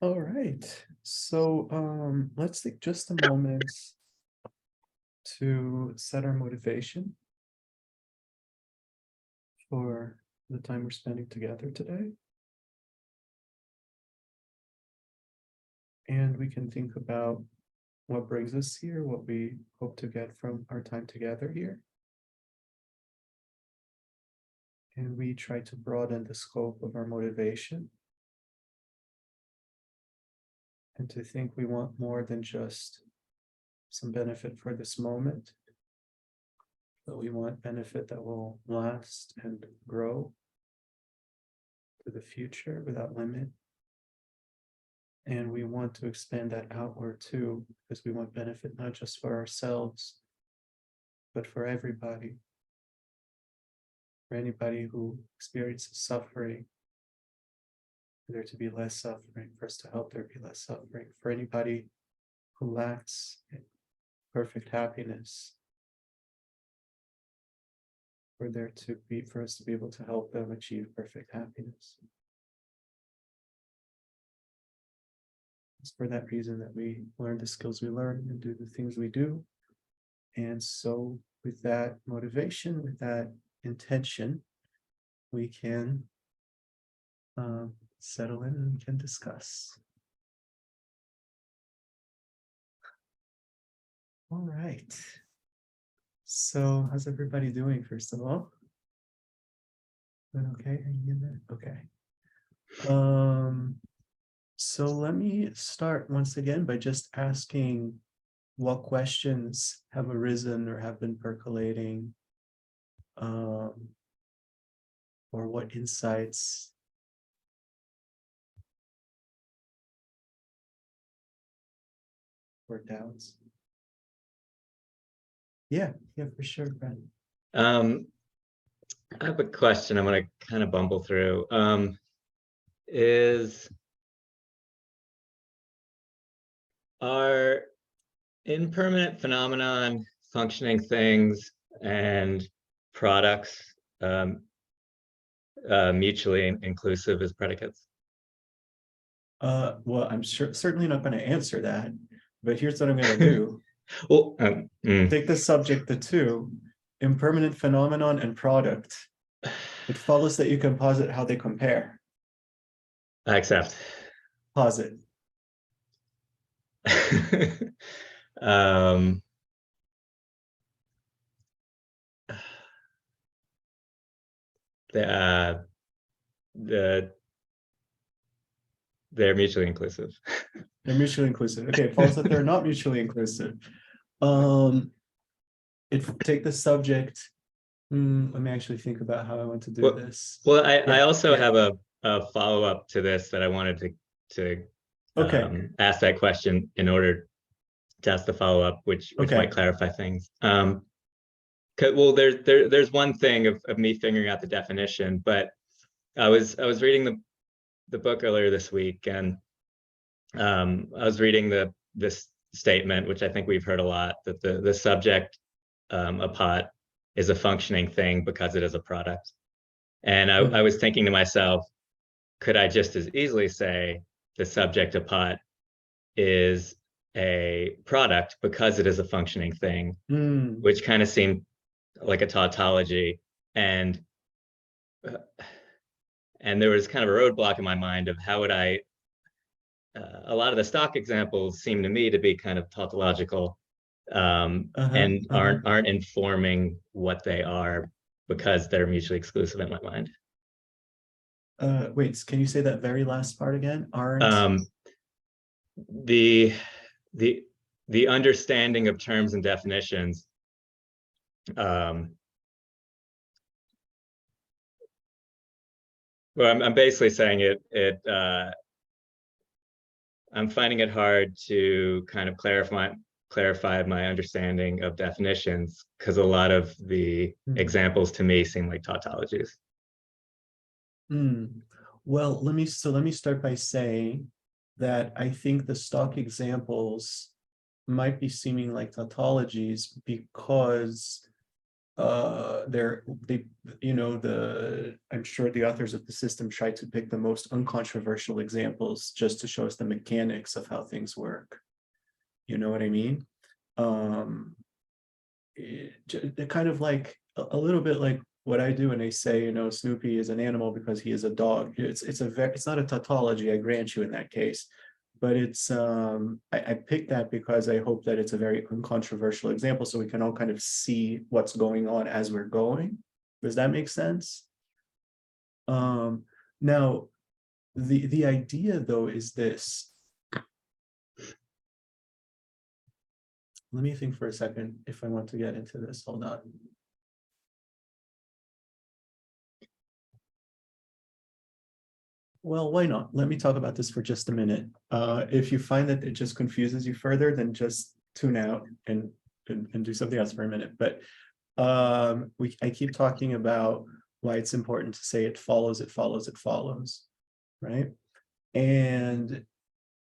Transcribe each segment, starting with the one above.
All right. So let's take just a moment to set our motivation for the time we're spending together today. And we can think about what brings us here, what we hope to get from our time together here. And we try to broaden the scope of our motivation and to think we want more than just some benefit for this moment, but we want benefit that will last and grow to the future without limit. And we want to expand that outward too, because we want benefit not just for ourselves, but for everybody. For anybody who experiences suffering, for there to be less suffering, for us to help there be less suffering. For anybody who lacks perfect happiness, for us to be able to help them achieve perfect happiness. It's for that reason that we learn the skills we learn and do the things we do. And so with that motivation, with that intention, we can settle in and we can discuss. All right. So how's everybody doing, first of all? Okay, hanging in there? Okay. So let me start once again by just asking what questions have arisen or have been percolating, or what insights or doubts. Yeah, for sure, Brent. I have a question I'm going to kind of bumble through. Are impermanent phenomenon, functioning things, and products mutually inclusive as predicates? Well, I'm certainly not going to answer that, but here's what I'm going to do. Well, take the subject, the two, impermanent phenomenon and product. It follows that you can posit how they compare. I accept. Posit. They're mutually inclusive. They're mutually inclusive. Okay, it follows that they're not mutually inclusive. Take the subject. Let me actually think about how I want to do this. Well, I also have a follow-up to this that I wanted to ask that question in order to ask the follow-up, which might clarify things. Well, there's one thing of me figuring out the definition, but I was reading the book earlier this week, and I was reading this statement, which I think we've heard a lot, that the subject, a pot, is a functioning thing because it is a product. And I was thinking to myself, could I just as easily say the subject, a pot, is a product because it is a functioning thing, which kind of seemed like a tautology. And there was kind of a roadblock in my mind of how would I, a lot of the stock examples seem to me to be kind of tautological, and aren't informing what they are because they're mutually exclusive in my mind. Wait, can you say that very last part again? Aren't the understanding of terms and definitions, well, I'm basically saying I'm finding it hard to kind of clarify my understanding of definitions because a lot of the examples to me seem like tautologies. Well, let me start by saying that I think the stock examples might be seeming like tautologies because I'm sure the authors of the system try to pick the most uncontroversial examples just to show us the mechanics of how things work. You know what I mean? Kind of like a little bit like what I do when they say, Snoopy is an animal because he is a dog. It's not a tautology, I grant you in that case, but it's I picked that because I hope that it's a very uncontroversial example, so we can all kind of see what's going on as we're going. Does that make sense? Now, the idea though is this. Let me think for a second if I want to get into this. Hold on. Well, why not? Let me talk about this for just a minute. If you find that it just confuses you further, then just tune out and do something else for a minute. But I keep talking about why it's important to say it follows, right? And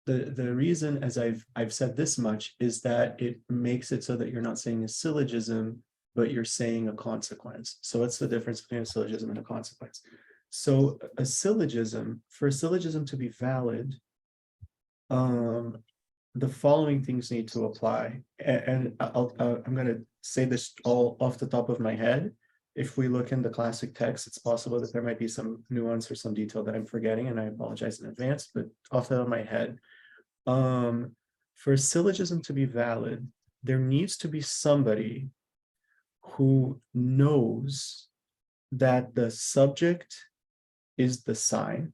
the reason, as I've said this much, is that it makes it so that you're not saying a syllogism, but you're saying a consequence. So what's the difference between a syllogism and a consequence? So a syllogism, for a syllogism to be valid, the following things need to apply. And I'm going to say this all off the top of my head. If we look in the classic text, it's possible that there might be some nuance or some detail that I'm forgetting, and I apologize in advance, but off the top of my head, for a syllogism to be valid, there needs to be somebody who knows that the subject is the sign.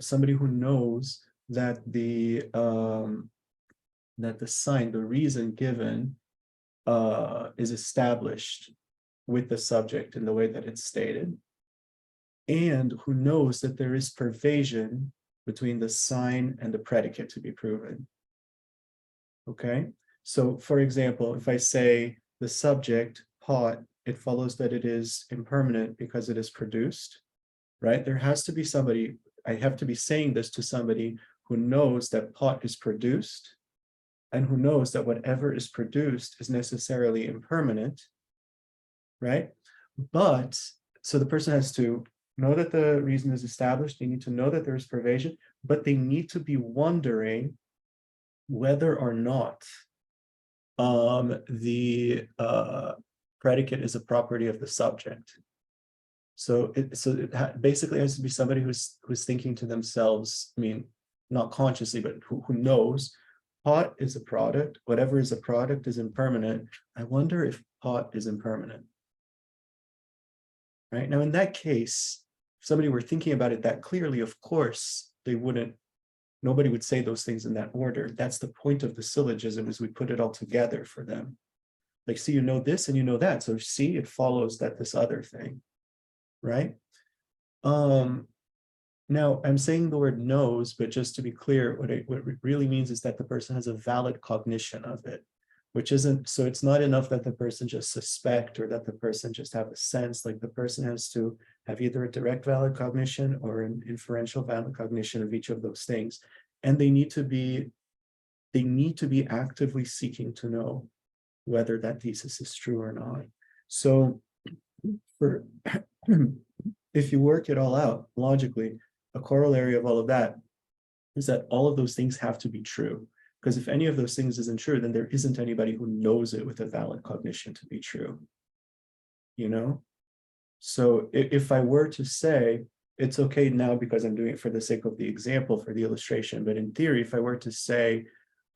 Somebody who knows that the sign, the reason given, is established with the subject in the way that it's stated, and who knows that there is pervasion between the sign and the predicate to be proven. Okay, so for example, if I say the subject, pot, it follows that it is impermanent because it is produced, right? There has to be somebody, I have to be saying this to somebody who knows that pot is produced and who knows that whatever is produced is necessarily impermanent, right? But, so the person has to know that the reason is established, they need to know that there is pervasion, but they need to be wondering whether or not the predicate is a property of the subject. So it basically has to be somebody who's thinking to themselves, I mean, not consciously, but who knows pot is a product, whatever is a product is impermanent. I wonder if pot is impermanent. Right now, in that case, if somebody were thinking about it that clearly, of course, nobody would say those things in that order. That's the point of the syllogism, is we put it all together for them. Like, see, you know this and you know that. So see, it follows that this other thing, right? Now I'm saying the word knows, but just to be clear, what it really means is that the person has a valid cognition of it, which isn't, so it's not enough that the person just suspect or that the person just have a sense. Like, the person has to have either a direct valid cognition or an inferential valid cognition of each of those things. And they need to be actively seeking to know whether that thesis is true or not. So if you work it all out logically, a corollary of all of that is that all of those things have to be true. Because if any of those things isn't true, then there isn't anybody who knows it with a valid cognition to be true. So if I were to say, it's okay now because I'm doing it for the sake of the example, for the illustration, but in theory, if I were to say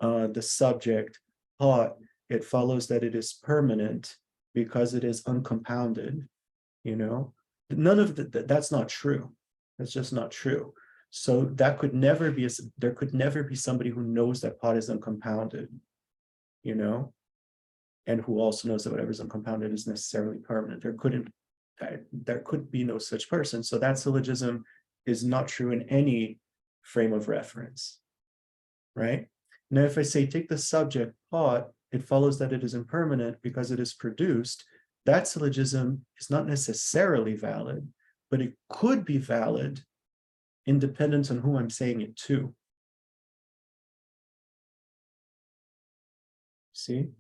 the subject, pot, it follows that it is permanent because it is uncompounded, none of that's not true. That's just not true. So that could never be, there could never be somebody who knows that pot is uncompounded, and who also knows that whatever is uncompounded is necessarily permanent. There could be no such person. So that syllogism is not true in any frame of reference, right? Now, if I say, take the subject, pot, it follows that it is impermanent because it is produced, that syllogism is not necessarily valid, but it could be valid independent on who I'm saying it to. See?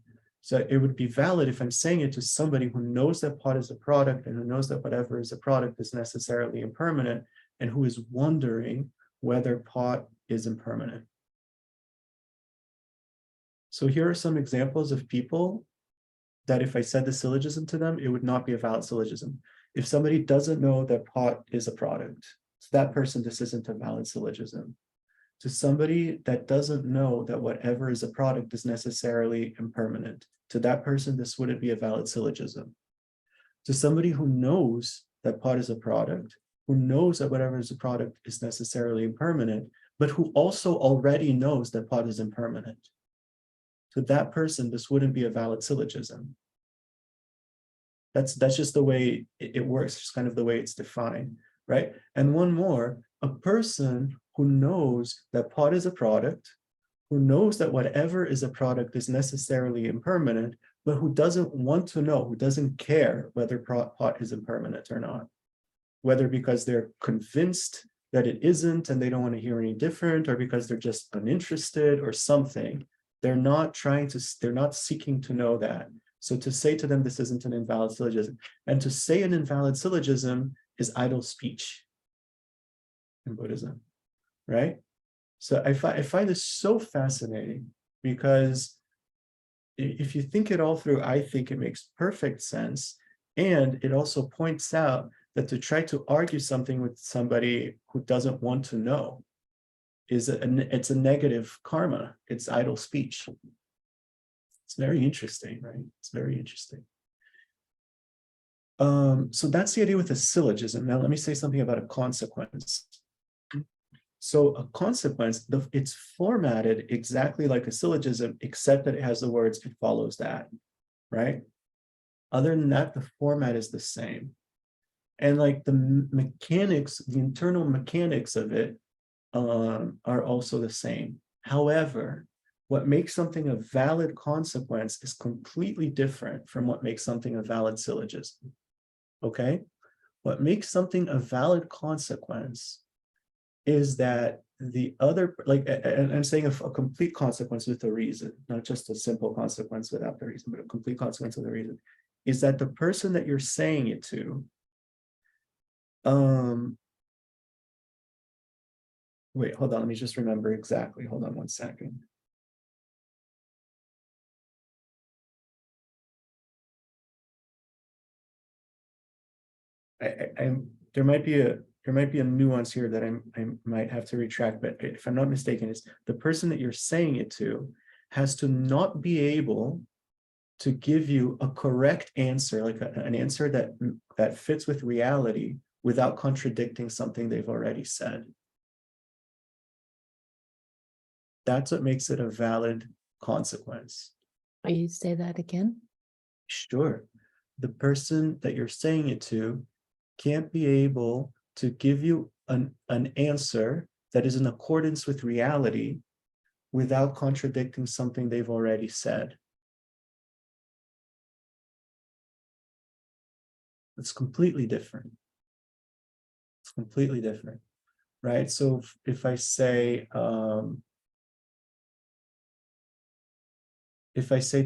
So it would be valid if I'm saying it to somebody who knows that pot is a product and who knows that whatever is a product is necessarily impermanent and who is wondering whether pot is impermanent. So here are some examples of people that if I said the syllogism to them, it would not be a valid syllogism. If somebody doesn't know that pot is a product, to that person, this isn't a valid syllogism. To somebody that doesn't know that whatever is a product is necessarily impermanent, to that person, this wouldn't be a valid syllogism. To somebody who knows that pot is a product, who knows that whatever is a product is necessarily impermanent, but who also already knows that pot is impermanent, to that person, this wouldn't be a valid syllogism. That's just the way it works, just kind of the way it's defined, right? And one more, a person who knows that pot is a product, who knows that whatever is a product is necessarily impermanent, but who doesn't want to know, who doesn't care whether pot is impermanent or not, whether because they're convinced that it isn't and they don't want to hear any different, or because they're just uninterested or something. They're not seeking to know that. So to say to them, this isn't an invalid syllogism. And to say an invalid syllogism is idle speech in Buddhism, right? So I find this so fascinating because if you think it all through, I think it makes perfect sense. And it also points out that to try to argue something with somebody who doesn't want to know it's a negative karma. It's idle speech. It's very interesting, right? It's very interesting. So that's the idea with a syllogism. Now let me say something about a consequence. So a consequence, it's formatted exactly like a syllogism, except that it has the words, it follows that, right? Other than that, the format is the same. And like the mechanics, the internal mechanics of it are also the same. However, what makes something a valid consequence is completely different from what makes something a valid syllogism, okay? What makes something a valid consequence is that the other, like, and I'm saying a complete consequence with a reason, not just a simple consequence without the reason, but a complete consequence with a reason, is that the person that you're saying it to, wait, hold on, let me just remember exactly. Hold on one second. There might be a nuance here that I might have to retract, but if I'm not mistaken, is the person that you're saying it to has to not be able to give you a correct answer, like an answer that fits with reality without contradicting something they've already said. That's what makes it a valid consequence. Will you say that again? Sure. The person that you're saying it to can't be able to give you an answer that is in accordance with reality without contradicting something they've already said. It's completely different. It's completely different, right? So if I say to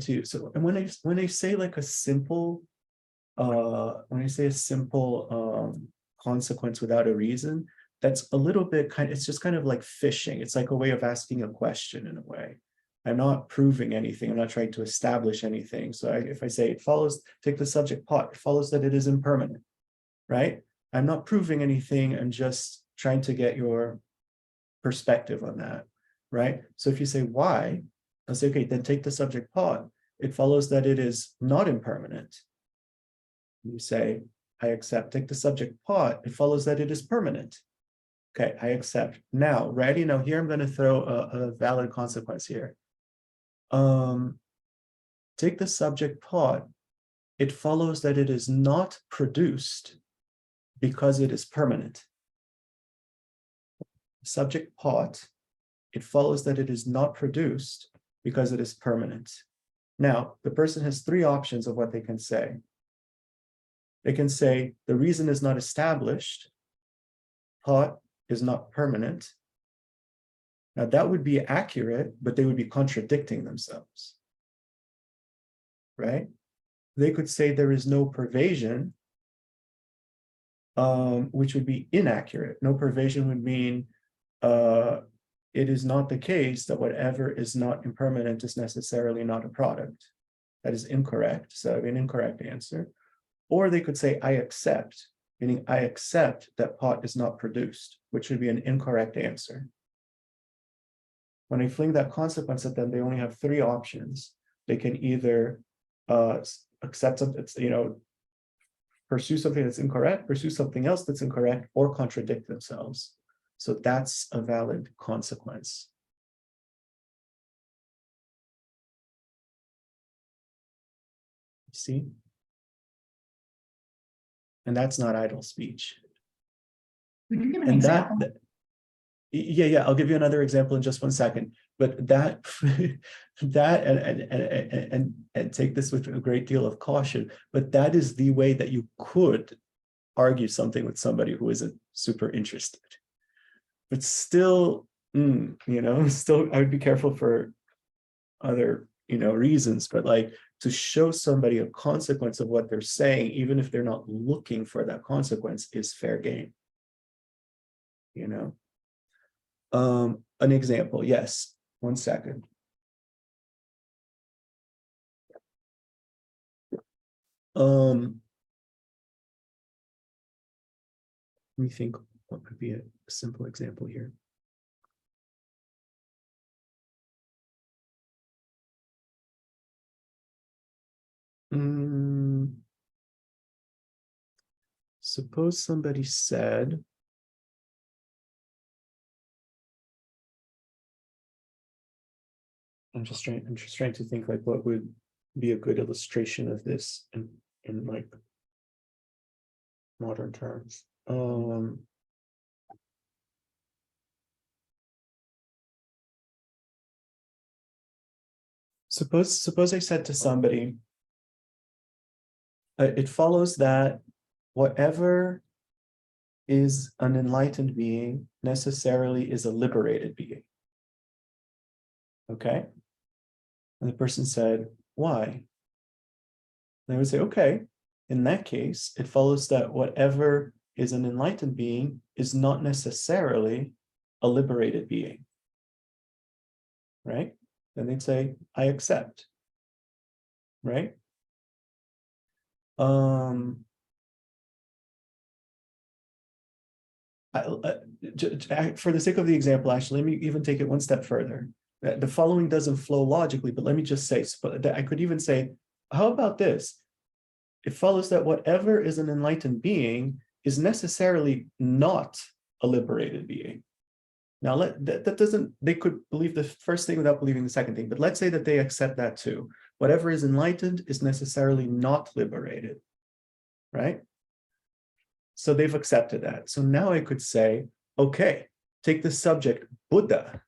you, so and when I say like a simple when I say a simple consequence without a reason, that's a little bit it's just kind of like fishing. It's like a way of asking a question in a way. I'm not proving anything. I'm not trying to establish anything. So if I say it follows, take the subject pot, it follows that it is impermanent, right? I'm not proving anything. I'm just trying to get your perspective on that, right? So if you say why, I'll say, okay, then take the subject pot. It follows that it is not impermanent. You say, I accept. Take the subject pot. It follows that it is permanent. Okay, I accept. Now, ready? Now here I'm going to throw a valid consequence here. Take the subject pot. It follows that it is not produced because it is permanent. Subject pot. It follows that it is not produced because it is permanent. Now, the person has three options of what they can say. They can say the reason is not established, pot is not permanent. Now that would be accurate, but they would be contradicting themselves. right? They could say there is no pervasion, which would be inaccurate. No pervasion would mean it is not the case that whatever is not impermanent is necessarily not a product. That is incorrect, so an incorrect answer. Or they could say, I accept, meaning I accept that pot is not produced, which would be an incorrect answer. When I fling that consequence at them, they only have three options. They can either accept something, pursue something that's incorrect, pursue something else that's incorrect, or contradict themselves. So that's a valid consequence. See? And that's not idle speech. Would you give an And example? Yeah, I'll give you another example in just 1 second. But that, and take this with a great deal of caution, but that is the way that you could argue something with somebody who isn't super interested. But still, still, I would be careful for other, reasons, but like to show somebody a consequence of what they're saying, even if they're not looking for that consequence, is fair game. An example, yes, 1 second. Let me think what could be a simple example here. Suppose somebody said, I'm just trying to think like what would be a good illustration of this in like modern terms. Suppose I said to somebody, it follows that whatever is an enlightened being necessarily is a liberated being. Okay? And the person said, why? And I would say, okay, in that case, it follows that whatever is an enlightened being is not necessarily a liberated being. Right? Then they'd say, I accept. Right? For the sake of the example, actually, let me even take it one step further. The following doesn't flow logically, but let me just say, I could even say, how about this? It follows that whatever is an enlightened being is necessarily not a liberated being. Now, that doesn't, they could believe the first thing without believing the second thing, but let's say that they accept that too. Whatever is enlightened is necessarily not liberated, right? So they've accepted that. So now I could say, okay, take the subject Buddha.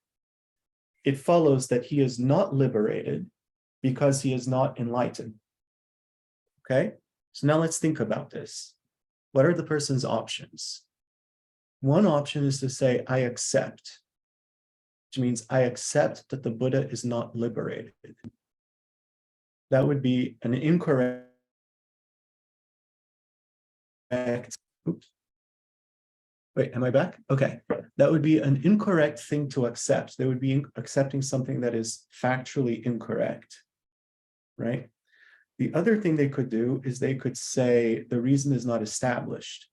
It follows that he is not liberated because he is not enlightened. Okay, so now let's think about this. What are the person's options? One option is to say, I accept, which means I accept that the Buddha is not liberated. That would be an incorrect. Oops. Wait, am I back? Okay. That would be an incorrect thing to accept. They would be accepting something that is factually incorrect, right? The other thing they could do is they could say the reason is not established.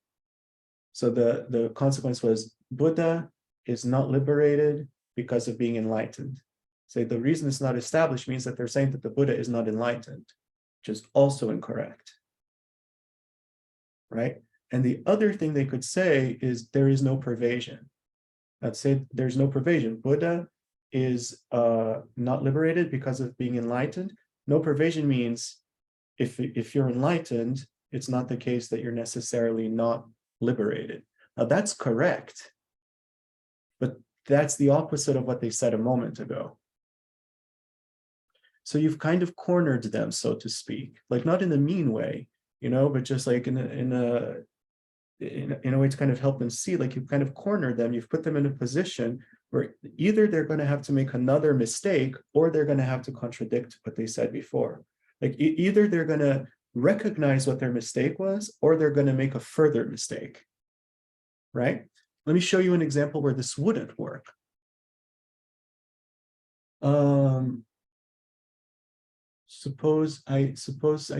So the consequence was Buddha is not liberated because of being enlightened. Say the reason it's not established means that they're saying that the Buddha is not enlightened, which is also incorrect, right? And the other thing they could say is there is no pervasion. Let's say there's no pervasion. Buddha is not liberated because of being enlightened. No pervasion means if you're enlightened, it's not the case that you're necessarily not liberated. Now that's correct, but that's the opposite of what they said a moment ago. So you've kind of cornered them, so to speak, like not in a mean way, but just like in a way to kind of help them see, like you've kind of cornered them, you've put them in a position where either they're going to have to make another mistake or they're going to have to contradict what they said before. Like either they're going to recognize what their mistake was, or they're going to make a further mistake, right? Let me show you an example where this wouldn't work. Suppose I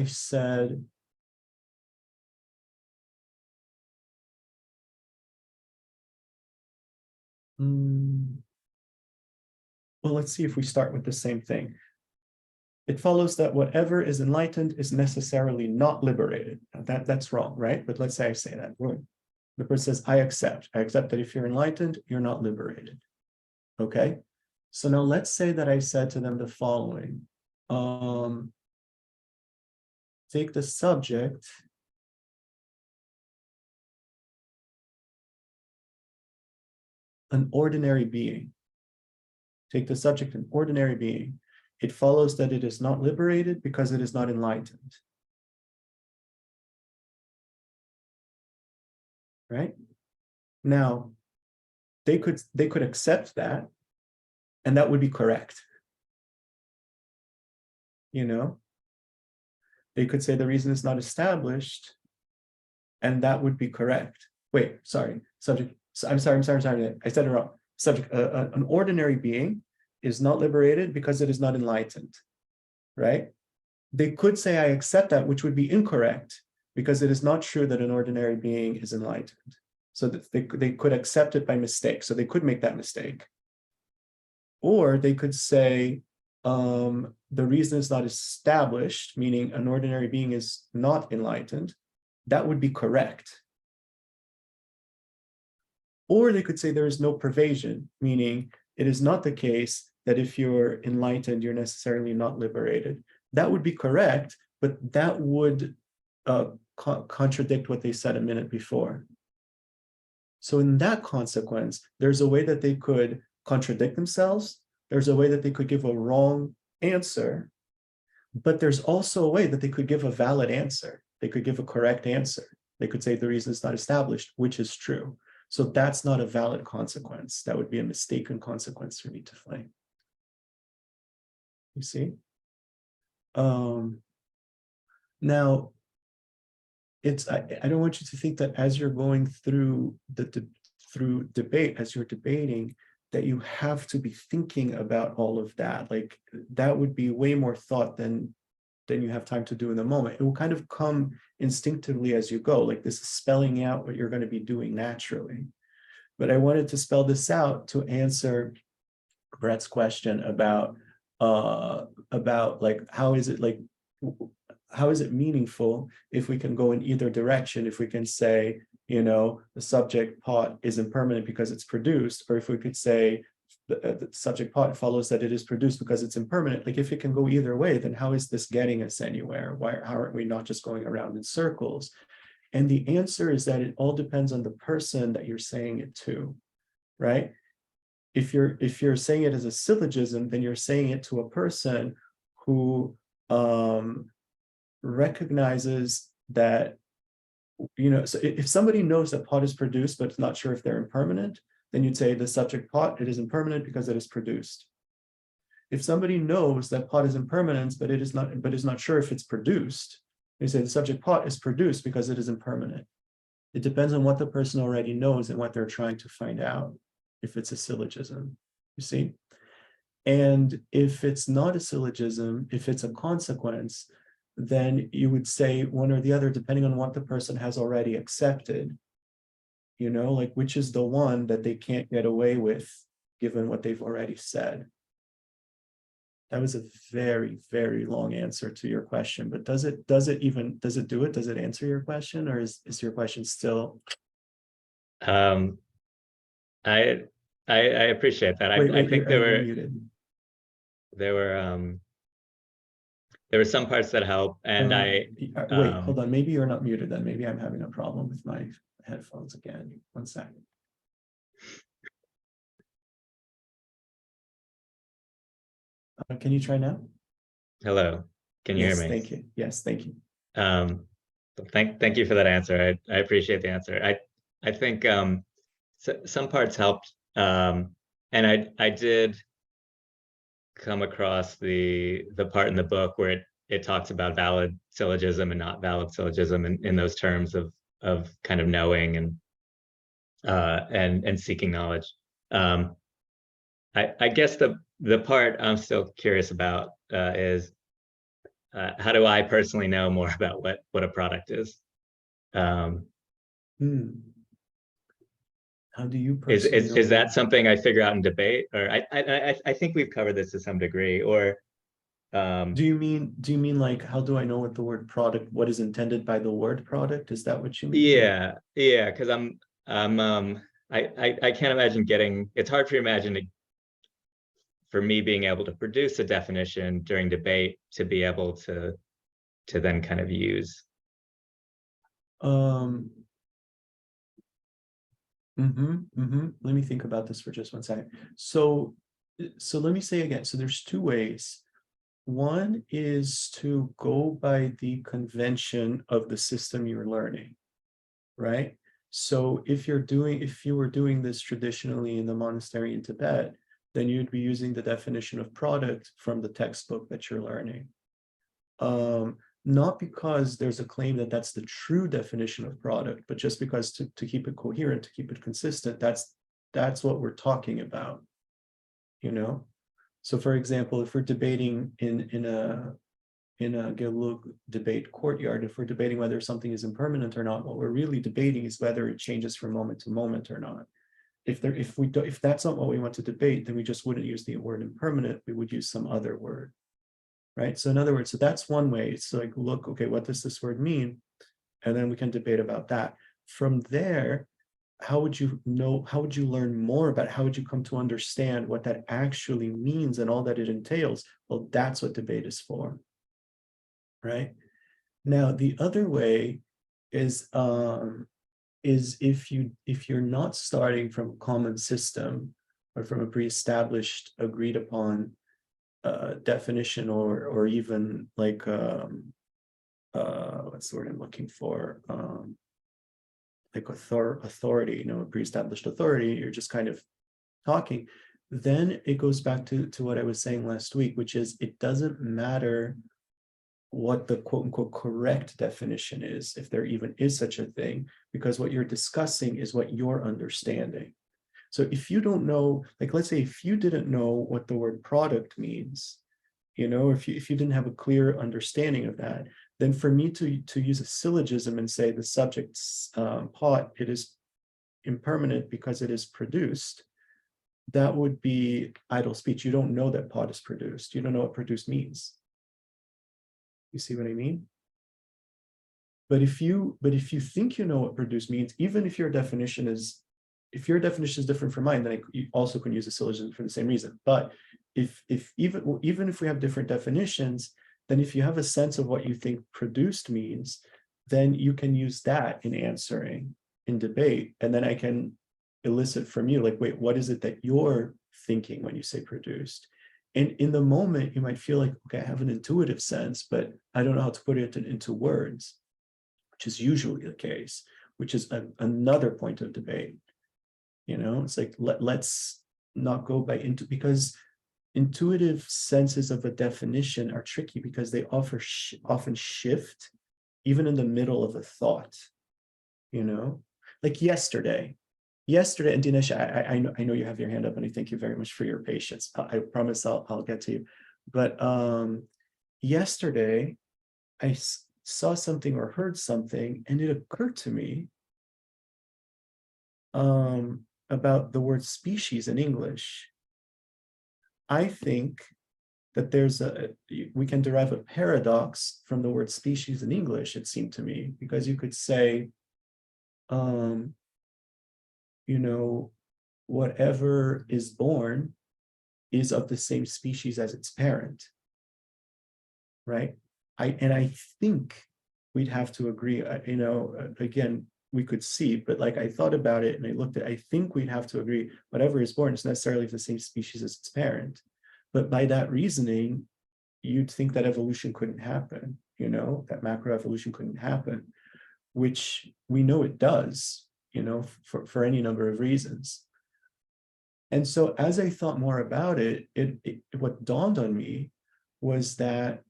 said, well, let's see if we start with the same thing. It follows that whatever is enlightened is necessarily not liberated. Now that's wrong, right? But let's say I say that. The person says, I accept that if you're enlightened, you're not liberated. Okay. So now let's say that I said to them the following. Take the subject. An ordinary being. Take the subject, an ordinary being. It follows that it is not liberated because it is not enlightened. Right? Now, they could accept that, and that would be correct. You know? They could say the reason is not established, and that would be correct. Wait, sorry. Subject. I'm sorry. I said it wrong. Subject. An ordinary being is not liberated because it is not enlightened, right? They could say I accept that, which would be incorrect because it is not true that an ordinary being is enlightened. So that they could accept it by mistake. So they could make that mistake. Or they could say the reason is not established, meaning an ordinary being is not enlightened. That would be correct. Or they could say there is no pervasion, meaning it is not the case that if you're enlightened, you're necessarily not liberated. That would be correct, but that would contradict what they said a minute before. So in that consequence, there's a way that they could contradict themselves. There's a way that they could give a wrong answer, but there's also a way that they could give a valid answer. They could give a correct answer. They could say the reason is not established, which is true. So that's not a valid consequence. That would be a mistaken consequence for me to claim. You see? Now, I don't want you to think that as you're going through through debate, as you're debating, that you have to be thinking about all of that. Like that would be way more thought than you have time to do in the moment. It will kind of come instinctively as you go, like this is spelling out what you're going to be doing naturally. But I wanted to spell this out to answer Brett's question about like how is it meaningful if we can go in either direction, if we can say, you know, the subject pot is impermanent because it's produced, or if we could say the subject pot follows that it is produced because it's impermanent. Like if it can go either way, then how is this getting us anywhere? How aren't we not just going around in circles? And the answer is that it all depends on the person that you're saying it to, right? If you're saying it as a syllogism, then you're saying it to a person who recognizes that, you know, so if somebody knows that pot is produced but not sure if they're impermanent, then you'd say the subject pot, it is impermanent because it is produced. If somebody knows that pot is impermanent but is not sure if it's produced, they say the subject pot is produced because it is impermanent. It depends on what the person already knows and what they're trying to find out, if it's a syllogism, you see? And if it's not a syllogism, if it's a consequence, then you would say one or the other, depending on what the person has already accepted, you know, like which is the one that they can't get away with given what they've already said. That was a very, very long answer to your question, but does it do it? Does it answer your question, or is your question still? I appreciate that. I think there were some parts that help, and wait, hold on. Maybe you're not muted then. Maybe I'm having a problem with my headphones again. 1 second. Can you try now? Hello. Can you hear me? Thank you. Yes, thank you. Thank you for that answer. I appreciate the answer. I think some parts helped, and I did come across the part in the book where it talks about valid syllogism and not valid syllogism in those terms of kind of knowing and seeking knowledge. I guess the part I'm still curious about is how do I personally know more about what a product is? How do you personally know is that something I figure out in debate, or I think we've covered this to some degree, or do you mean like, how do I know what the word product, what is intended by the word product? Is that what you mean? Yeah, because I can't imagine it's hard to imagine for me being able to produce a definition during debate to be able to then kind of use. Let me think about this for just 1 second. So let me say again, so there's 2 ways. One is to go by the convention of the system you're learning, right? So if you were doing this traditionally in the monastery in Tibet, then you'd be using the definition of product from the textbook that you're learning. Not because there's a claim that that's the true definition of product, but just because to keep it coherent, to keep it consistent, that's what we're talking about, you know? So for example, if we're debating in a Gelug debate courtyard, if we're debating whether something is impermanent or not, what we're really debating is whether it changes from moment to moment or not. If that's not what we want to debate, then we just wouldn't use the word impermanent, we would use some other word. Right. So in other words, so that's one way. It's like, look, okay, what does this word mean? And then we can debate about that. From there, how would you learn more about it? How would you come to understand what that actually means and all that it entails? Well, that's what debate is for. Right. Now, the other way is if you're not starting from a common system or from a pre-established, agreed upon definition or even like what's the word I'm looking for, like authority, you know, a pre-established authority, you're just kind of talking, then it goes back to what I was saying last week, which is it doesn't matter what the quote unquote correct definition is, if there even is such a thing, because what you're discussing is what you're understanding. So if you don't know, like, let's say if you didn't know what the word product means, you know, if you didn't have a clear understanding of that, then for me to use a syllogism and say the subject's pot, it is impermanent because it is produced, that would be idle speech. You don't know that pot is produced. You don't know what produced means. You see what I mean? But if you think you know what produced means, even if your definition is different from mine, then you also can use a syllogism for the same reason. But even if we have different definitions, then if you have a sense of what you think produced means, then you can use that in answering in debate. And then I can elicit from you, like, wait, what is it that you're thinking when you say produced? And in the moment, you might feel like, okay, I have an intuitive sense, but I don't know how to put it into words, which is usually the case, which is another point of debate. You know, it's like, let's not go because intuitive senses of a definition are tricky because they often shift even in the middle of a thought, you know, like yesterday, and Dinesh, I know you have your hand up and I thank you very much for your patience. I promise I'll get to you. But yesterday I saw something or heard something and it occurred to me about the word species in English. I think that we can derive a paradox from the word species in English, it seemed to me, because you could say, you know, whatever is born is of the same species as its parent, right? I think we'd have to agree, you know, again, we could see, but like I thought about it and I looked at, I think we'd have to agree, whatever is born is necessarily the same species as its parent. But by that reasoning, you'd think that evolution couldn't happen, you know, that macroevolution couldn't happen, which we know it does, you know, for any number of reasons. And so as I thought more about it, what dawned on me was that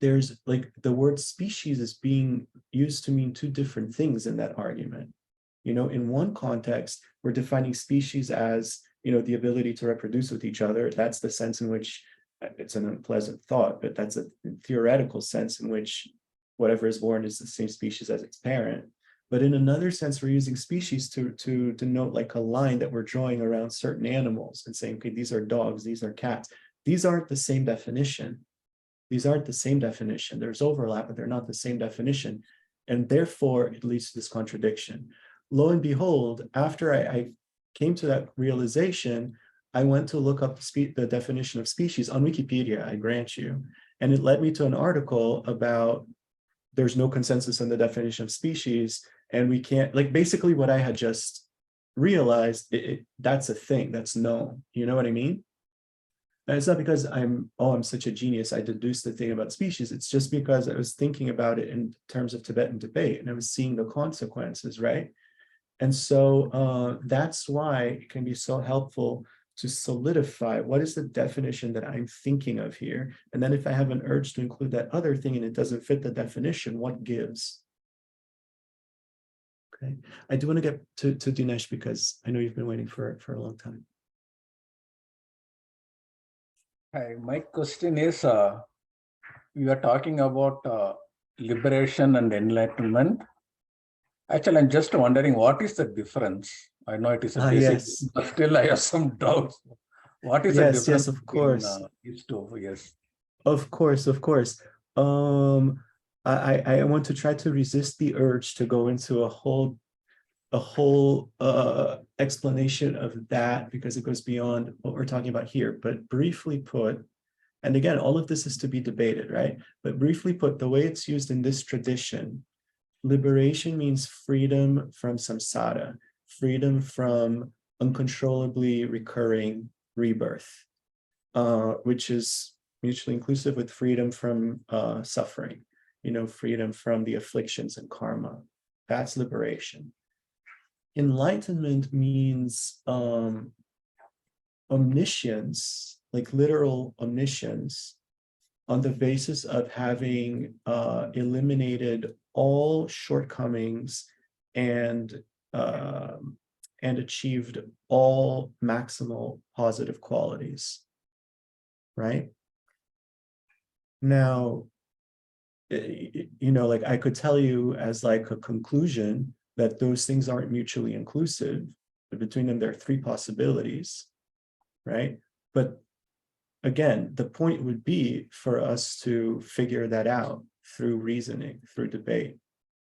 there's like the word species is being used to mean two different things in that argument. In one context, we're defining species as, the ability to reproduce with each other. That's the sense in which it's an unpleasant thought, but that's a theoretical sense in which whatever is born is the same species as its parent. But in another sense, we're using species to denote like a line that we're drawing around certain animals and saying, okay, these are dogs, these are cats. These aren't the same definition. These aren't the same definition. There's overlap, but they're not the same definition. And therefore, it leads to this contradiction. Lo and behold, after I came to that realization, I went to look up the definition of species on Wikipedia, I grant you. And it led me to an article about there's no consensus on the definition of species. And we can't, like basically what I had just realized, that's a thing that's known. You know what I mean? And it's not because I'm such a genius, I deduced the thing about species. It's just because I was thinking about it in terms of Tibetan debate and I was seeing the consequences, right? And so that's why it can be so helpful to solidify what is the definition that I'm thinking of here. And then if I have an urge to include that other thing and it doesn't fit the definition, what gives? Okay, I do want to get to Dinesh because I know you've been waiting for a long time. Hi, my question is, you are talking about liberation and enlightenment. Actually, I'm just wondering, what is the difference? I know it is a basic, Yes. but still I have some doubts. What is the difference? Yes, of course. These two? Yes. Of course. I want to try to resist the urge to go into a whole explanation of that because it goes beyond what we're talking about here. But briefly put, and again, all of this is to be debated, right? But briefly put, the way it's used in this tradition, liberation means freedom from samsara, freedom from uncontrollably recurring rebirth, which is mutually inclusive with freedom from suffering, freedom from the afflictions and karma. That's liberation. Enlightenment means omniscience, like literal omniscience, on the basis of having eliminated all shortcomings and achieved all maximal positive qualities, right? Now, like I could tell you as like a conclusion that those things aren't mutually inclusive, but between them there are three possibilities, right? But again, the point would be for us to figure that out through reasoning, through debate,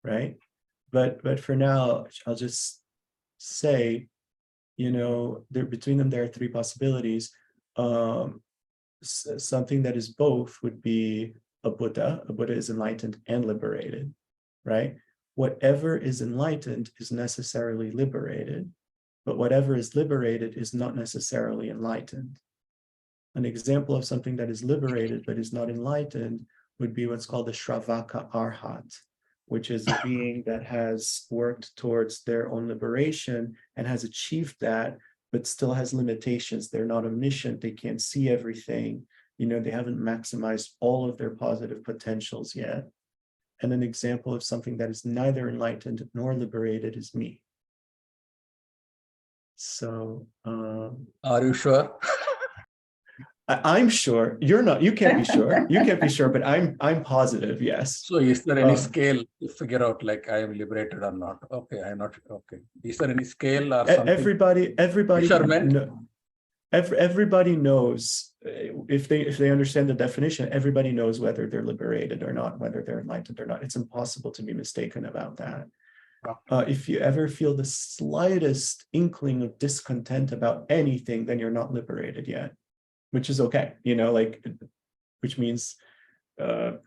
right? But for now, I'll just say, between them there are three possibilities. Something that is both would be a Buddha. A Buddha is enlightened and liberated, right? Whatever is enlightened is necessarily liberated, but whatever is liberated is not necessarily enlightened. An example of something that is liberated but is not enlightened would be what's called the Shravaka Arhat, which is a being that has worked towards their own liberation and has achieved that, but still has limitations. They're not omniscient, they can't see everything, they haven't maximized all of their positive potentials yet. And an example of something that is neither enlightened nor liberated is me. So Are you sure? I'm sure. You're not. You can't be sure. You can't be sure, but I'm positive. Yes. So is there any scale to figure out like I am liberated or not? Okay, I'm not. Okay. Is there any scale or something? Everybody. Measurement? Everybody knows if they understand the definition. Everybody knows whether they're liberated or not, whether they're enlightened or not. It's impossible to be mistaken about that. If you ever feel the slightest inkling of discontent about anything, then you're not liberated yet. Which is okay, which means the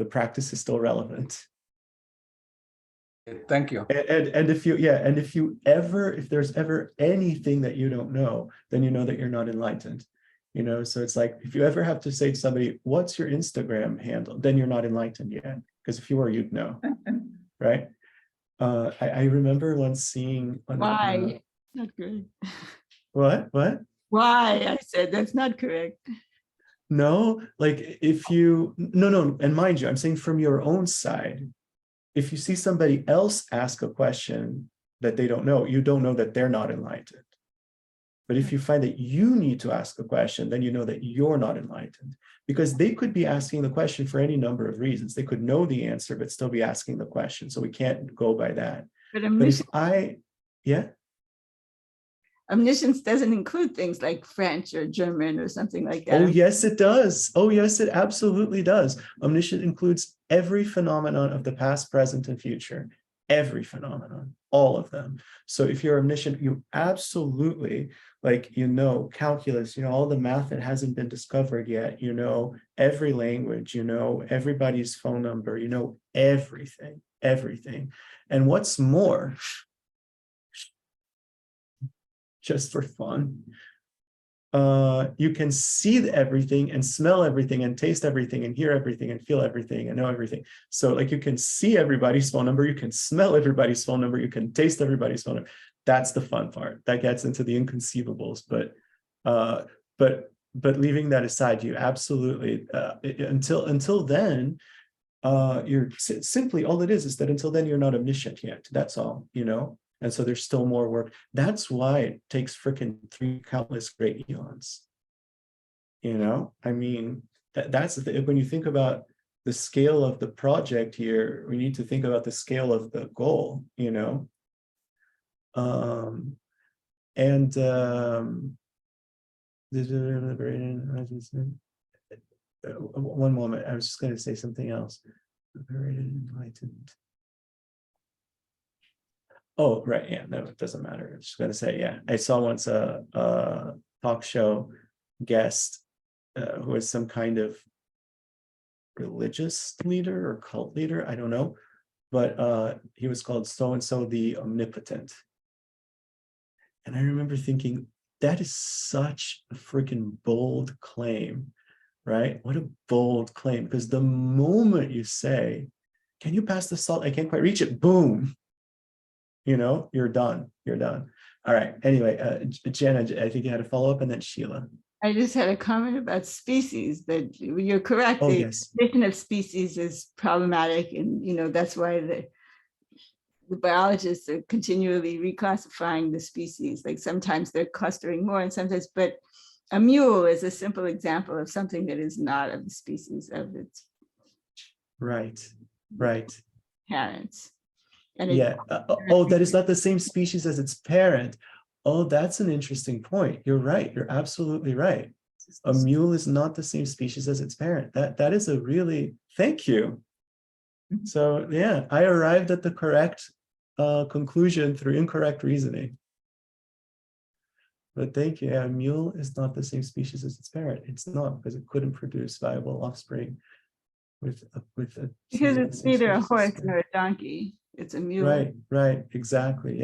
practice is still relevant. Thank you. And if there's ever anything that you don't know, then you know that you're not enlightened. So it's like if you ever have to say to somebody, "What's your Instagram handle?" then you're not enlightened yet. Because if you were, you'd know, right? I remember once seeing. Why? Not correct. What? Why? I said that's not correct. No, like if you, no, and mind you, I'm saying from your own side, if you see somebody else ask a question that they don't know, you don't know that they're not enlightened. But if you find that you need to ask a question, then you know that you're not enlightened, because they could be asking the question for any number of reasons. They could know the answer, but still be asking the question. So we can't go by that. But if yeah. omniscience doesn't include things like French or German or something like that. Oh, yes, it does. Oh, yes, it absolutely does. Omniscience includes every phenomenon of the past, present, and future. Every phenomenon, all of them. So if you're omniscient, you absolutely, like, you know, calculus, you know, all the math that hasn't been discovered yet, you know, every language, you know, everybody's phone number, you know, everything, everything. And what's more, just for fun, you can see everything and smell everything and taste everything and hear everything and feel everything and know everything. So like you can see everybody's phone number, you can smell everybody's phone number, you can taste everybody's phone number. That's the fun part. That gets into the inconceivables. But leaving that aside, you absolutely until then, you're simply, all it is that until then you're not omniscient yet. That's all, you know. And so there's still more work. That's why it takes freaking 3 countless great eons. You know, I mean, that's the thing. When you think about the scale of the project here, we need to think about the scale of the goal, you know. One moment, I was just going to say something else. Liberated, enlightened. Oh, right. Yeah, no, it doesn't matter. I'm just going to say, yeah, I saw once a talk show guest who was some kind of religious leader or cult leader. I don't know. But he was called so-and-so the Omnipotent. And I remember thinking, that is such a freaking bold claim, right? What a bold claim. Because the moment you say, can you pass the salt? I can't quite reach it. Boom. You know, you're done. You're done. All right. Anyway, Jenna, I think you had a follow-up, and then Sheila. I just had a comment about species, that you're correct. Oh, the yes. definition of species is problematic. And, you know, that's why the biologists are continually reclassifying the species. Like sometimes they're clustering more and sometimes, but a mule is a simple example of something that is not of the species of its right parents. And yeah. Oh, that is not the same species as its parent. Oh, that's an interesting point. You're right. You're absolutely right. A mule is not the same species as its parent. That is a really, thank you. So yeah, I arrived at the correct conclusion through incorrect reasoning. But thank you. Yeah, a mule is not the same species as its parent. It's not, because it couldn't produce viable offspring with a because it's neither a horse nor a donkey. It's a mule. Right, exactly.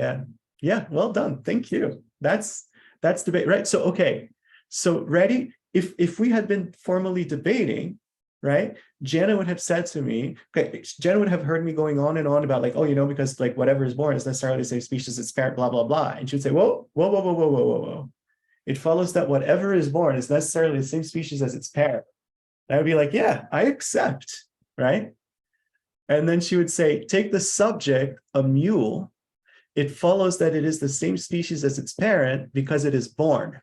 Yeah, well done. Thank you. That's debate, right? So okay, so ready? If we had been formally debating, right, Jenna would have said to me, okay, Jenna would have heard me going on and on about like, oh, you know, because like whatever is born is necessarily the same species as its parent, blah, blah, blah. And she would say, whoa. It follows that whatever is born is necessarily the same species as its parent. And I would be like, yeah, I accept, right? And then she would say, take the subject, a mule. It follows that it is the same species as its parent because it is born.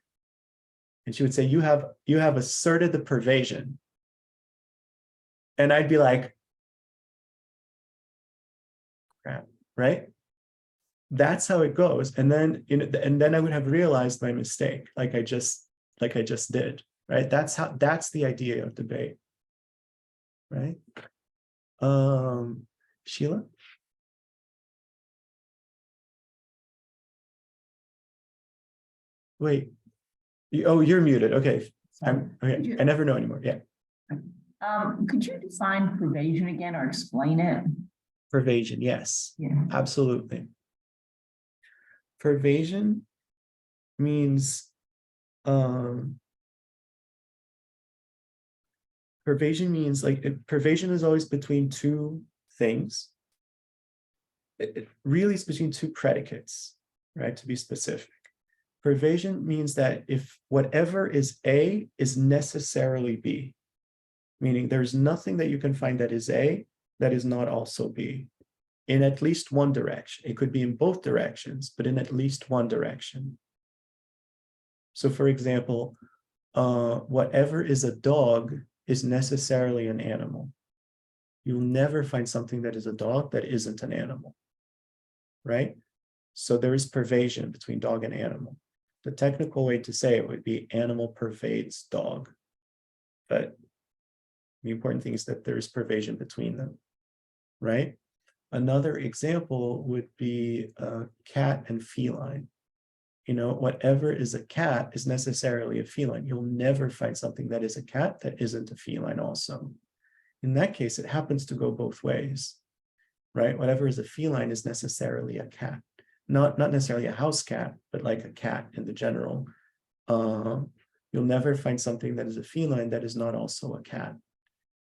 And she would say, you have asserted the pervasion. And I'd be like, crap, right? That's how it goes. And then, and then I would have realized my mistake, like I just did, right? That's the idea of debate, right? Sheila? Wait. Oh, you're muted. Okay. Okay. I never know anymore. Yeah. Could you define pervasion again or explain it? Pervasion, yes. Yeah. Absolutely. Pervasion means like pervasion is always between two things. It really is between two predicates, right? To be specific. Pervasion means that if whatever is A is necessarily B, meaning there's nothing that you can find that is A that is not also B, in at least one direction. It could be in both directions, but in at least one direction. So for example, whatever is a dog is necessarily an animal. You'll never find something that is a dog that isn't an animal, right? So there is pervasion between dog and animal. The technical way to say it would be animal pervades dog. But the important thing is that there is pervasion between them, right? Another example would be cat and feline. You know, whatever is a cat is necessarily a feline. You'll never find something that is a cat that isn't a feline also. In that case, it happens to go both ways, right? Whatever is a feline is necessarily a cat. Not necessarily a house cat, but like a cat in the general. You'll never find something that is a feline that is not also a cat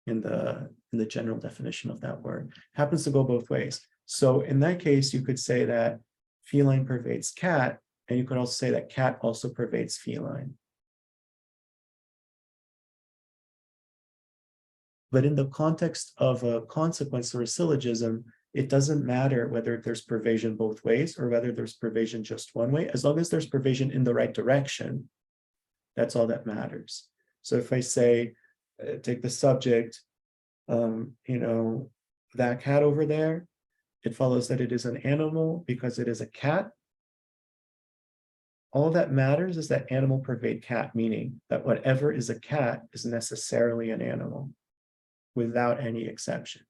in the general definition of that word. Happens to go both ways. So in that case, you could say that feline pervades cat, and you could also say that cat also pervades feline. But in the context of a consequence or a syllogism, it doesn't matter whether there's pervasion both ways or whether there's pervasion just one way. As long as there's pervasion in the right direction, that's all that matters. So if I say, take the subject, you know, that cat over there, it follows that it is an animal because it is a cat. All that matters is that animal pervade cat, meaning that whatever is a cat is necessarily an animal without any exception.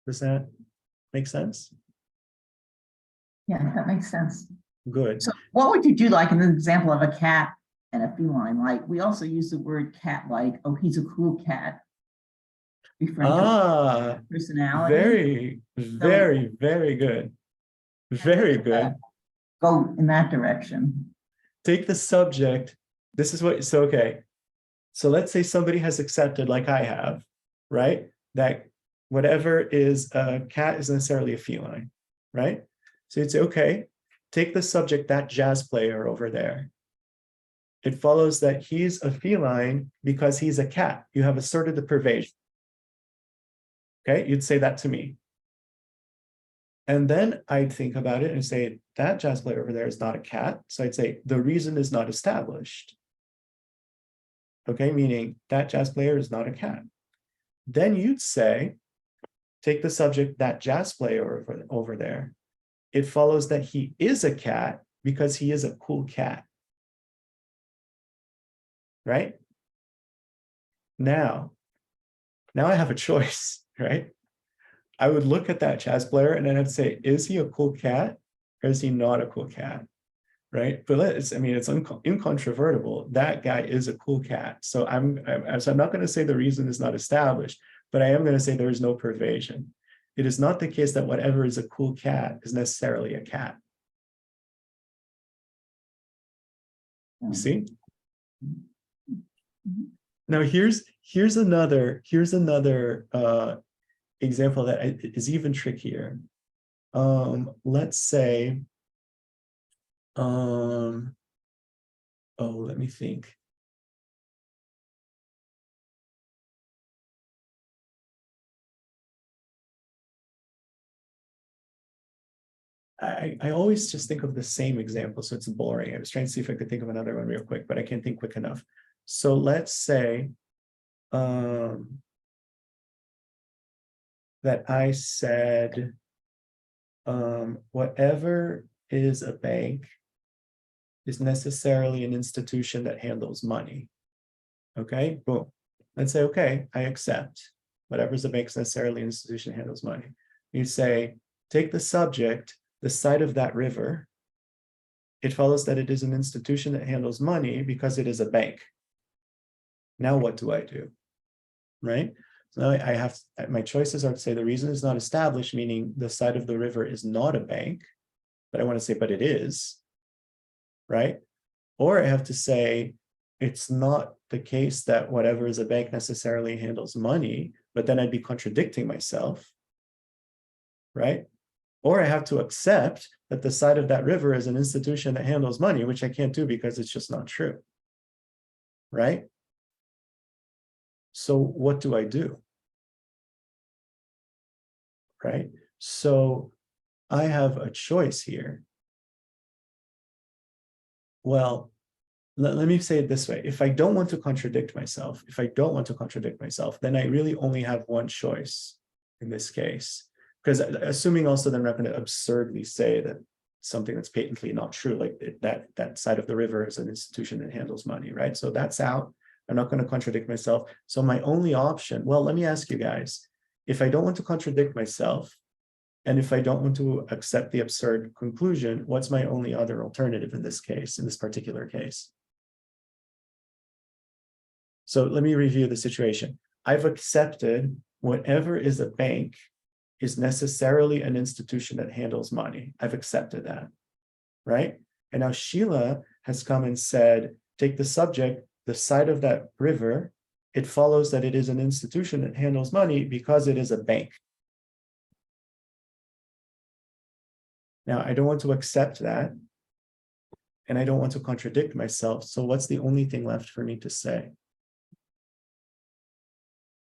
Does that make sense? Yeah, that makes sense. Good. So what would you do like in the example of a cat and a feline? Like we also use the word cat, like, oh, he's a cool cat. Referring to personality. Very good. Very good. Go in that direction. Take the subject. This is what, so okay. So let's say somebody has accepted, like I have, right? That whatever is a cat is necessarily a feline, right? So you'd say, okay, take the subject, that jazz player over there. It follows that he's a feline because he's a cat. You have asserted the pervasion. Okay, you'd say that to me. And then I'd think about it and say, that jazz player over there is not a cat. So I'd say, the reason is not established. Okay, meaning that jazz player is not a cat. Then you'd say, take the subject, that jazz player over there. It follows that he is a cat because he is a cool cat. Right? Now I have a choice, right? I would look at that jazz player and then I'd say, is he a cool cat or is he not a cool cat? Right? But it's incontrovertible. That guy is a cool cat. So I'm not going to say the reason is not established, but I am going to say there is no pervasion. It is not the case that whatever is a cool cat is necessarily a cat. You see? Now here's another example that is even trickier. Let's say, let me think. I always just think of the same example, so it's boring. I was trying to see if I could think of another one real quick, but I can't think quick enough. So let's say that I said, whatever is a bank is necessarily an institution that handles money. Okay, boom. Let's say, okay, I accept. Whatever is a bank is necessarily an institution that handles money. You say, take the subject, the site of that river. It follows that it is an institution that handles money because it is a bank. Now what do I do? Right? So now I have, my choices are to say the reason is not established, meaning the site of the river is not a bank, but I want to say, but it is, right? Or I have to say, it's not the case that whatever is a bank necessarily handles money, but then I'd be contradicting myself, right? Or I have to accept that the side of that river is an institution that handles money, which I can't do because it's just not true. Right? So what do I do? Right? So I have a choice here. Well, let me say it this way. If I don't want to contradict myself, then I really only have one choice in this case. Because assuming also that I'm not going to absurdly say that something that's patently not true, like that side of the river is an institution that handles money, right? So that's out. I'm not going to contradict myself. So my only option, well, let me ask you guys, if I don't want to contradict myself, and if I don't want to accept the absurd conclusion, what's my only other alternative in this case, in this particular case? So let me review the situation. I've accepted whatever is a bank is necessarily an institution that handles money. I've accepted that, right? And now Sheila has come and said, take the subject, the side of that river, it follows that it is an institution that handles money because it is a bank. Now, I don't want to accept that, and I don't want to contradict myself. So what's the only thing left for me to say?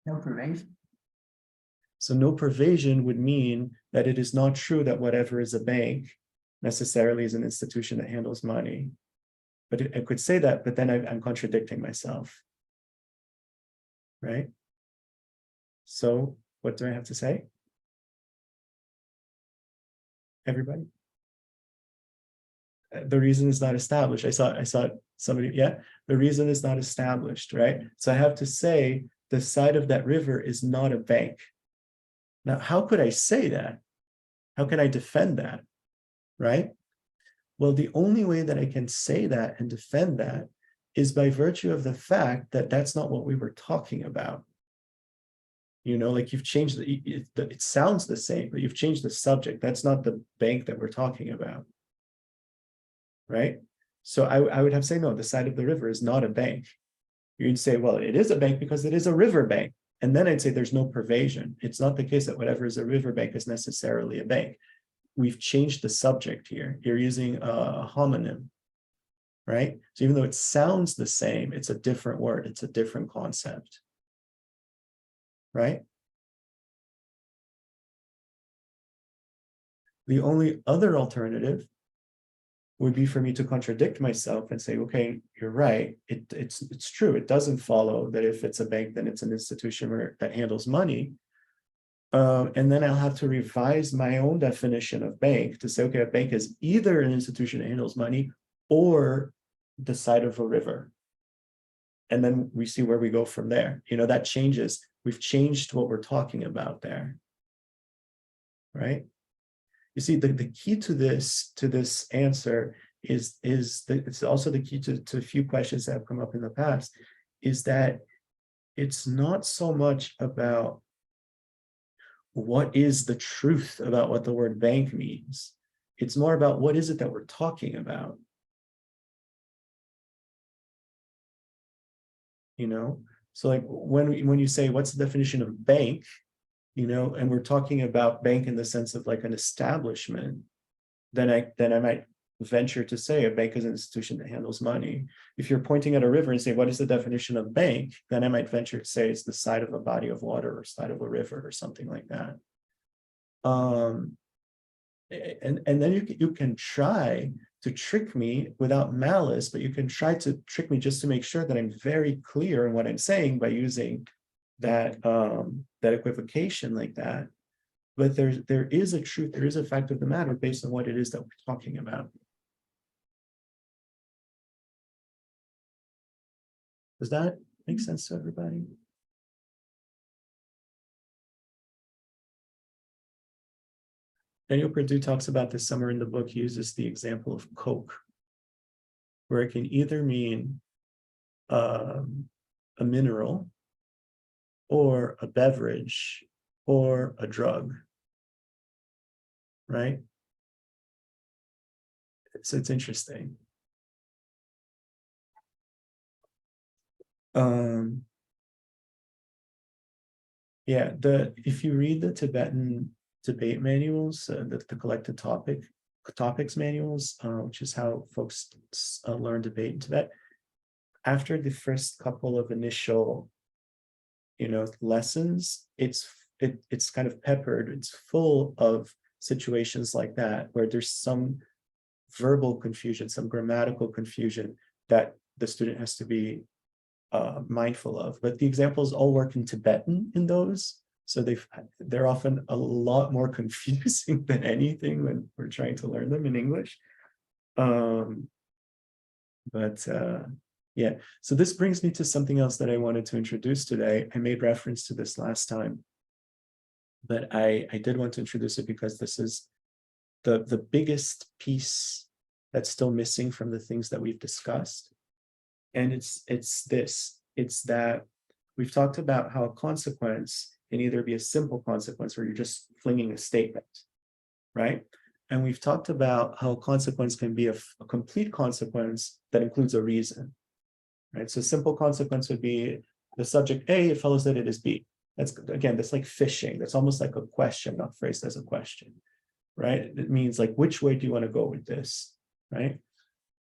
No pervasion. So no pervasion would mean that it is not true that whatever is a bank necessarily is an institution that handles money. But I could say that, but then I'm contradicting myself, right? So what do I have to say? Everybody? The reason is not established. I saw somebody, yeah, the reason is not established, right? So I have to say the side of that river is not a bank. Now, how could I say that? How can I defend that, right? Well, the only way that I can say that and defend that is by virtue of the fact that that's not what we were talking about. You know, like you've changed, it sounds the same, but you've changed the subject. That's not the bank that we're talking about, right? So I would have to say, no, the side of the river is not a bank. You'd say, well, it is a bank because it is a river bank. And then I'd say there's no pervasion. It's not the case that whatever is a riverbank is necessarily a bank. We've changed the subject here. You're using a homonym, right? So even though it sounds the same, it's a different word. It's a different concept, right? The only other alternative would be for me to contradict myself and say, okay, you're right. It's true. It doesn't follow that if it's a bank, then it's an institution that handles money. And then I'll have to revise my own definition of bank to say, okay, a bank is either an institution that handles money or the side of a river. And then we see where we go from there. You know, that changes. We've changed what we're talking about there, right? You see, the key to this answer is it's also the key to a few questions that have come up in the past, is that it's not so much about what is the truth about what the word bank means. It's more about what is it that we're talking about. You know, so like when you say what's the definition of bank, you know, and we're talking about bank in the sense of like an establishment, then I might venture to say a bank is an institution that handles money. If you're pointing at a river and say, what is the definition of bank? Then I might venture to say it's the side of a body of water or side of a river or something like that. And then you can try to trick me without malice, but you can try to trick me just to make sure that I'm very clear in what I'm saying by using that equivocation like that. But there is a truth, there is a fact of the matter based on what it is that we're talking about. Does that make sense to everybody? Daniel Perdue talks about this somewhere in the book. He uses the example of Coke, where it can either mean a mineral or a beverage or a drug, right? So it's interesting. Yeah, if you read the Tibetan debate manuals, the collected topics manuals, which is how folks learn debate in Tibet. After the first couple of initial, lessons, it's kind of peppered. It's full of situations like that where there's some verbal confusion, some grammatical confusion that the student has to be mindful of. But the examples all work in Tibetan in those, so they're often a lot more confusing than anything when we're trying to learn them in English. Yeah, so this brings me to something else that I wanted to introduce today. I made reference to this last time, but I did want to introduce it because this is the biggest piece that's still missing from the things that we've discussed. And it's that we've talked about how a consequence can either be a simple consequence where you're just flinging a statement, right? And we've talked about how a consequence can be a complete consequence that includes a reason, right? So simple consequence would be the subject A, it follows that it is B. That's like fishing. That's almost like a question, not phrased as a question, right? It means like, which way do you want to go with this, right?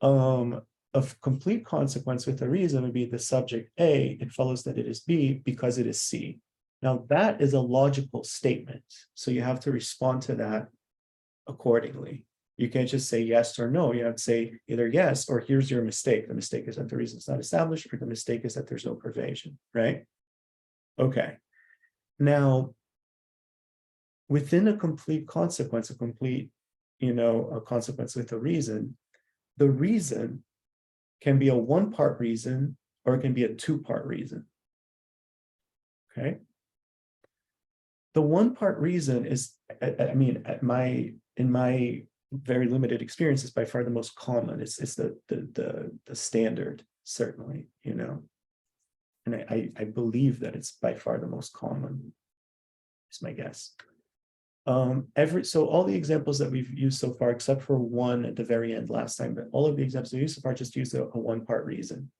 A complete consequence with a reason would be the subject A, it follows that it is B because it is C. Now that is a logical statement. So you have to respond to that accordingly. You can't just say yes or no. You have to say either yes or here's your mistake. The mistake is that the reason is not established, or the mistake is that there's no pervasion, right? Okay. Now, within a complete consequence, a consequence with a reason, the reason can be a one-part reason or it can be a two-part reason. Okay. The one-part reason is, in my very limited experience, is by far the most common. It's the standard, certainly, and I believe that it's by far the most common, is my guess. So all the examples that we've used so far, except for one at the very end last time, but all of the examples we used so far just use a one-part reason.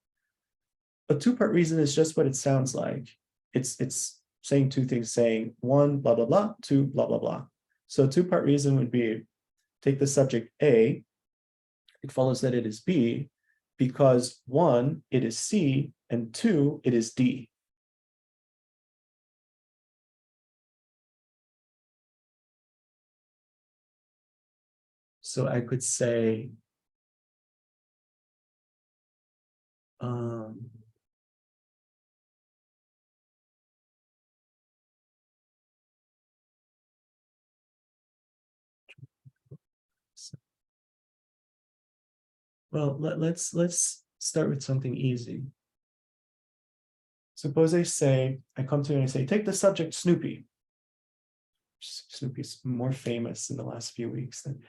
A two-part reason is just what it sounds like. It's saying two things, saying one, blah, blah, blah, two, blah, blah, blah. So a two-part reason would be, take the subject A, it follows that it is B, because one, it is C, and two, it is D. So I could say, well, let's start with something easy. Suppose I come to you and I say, take the subject Snoopy. Snoopy's more famous in the last few weeks than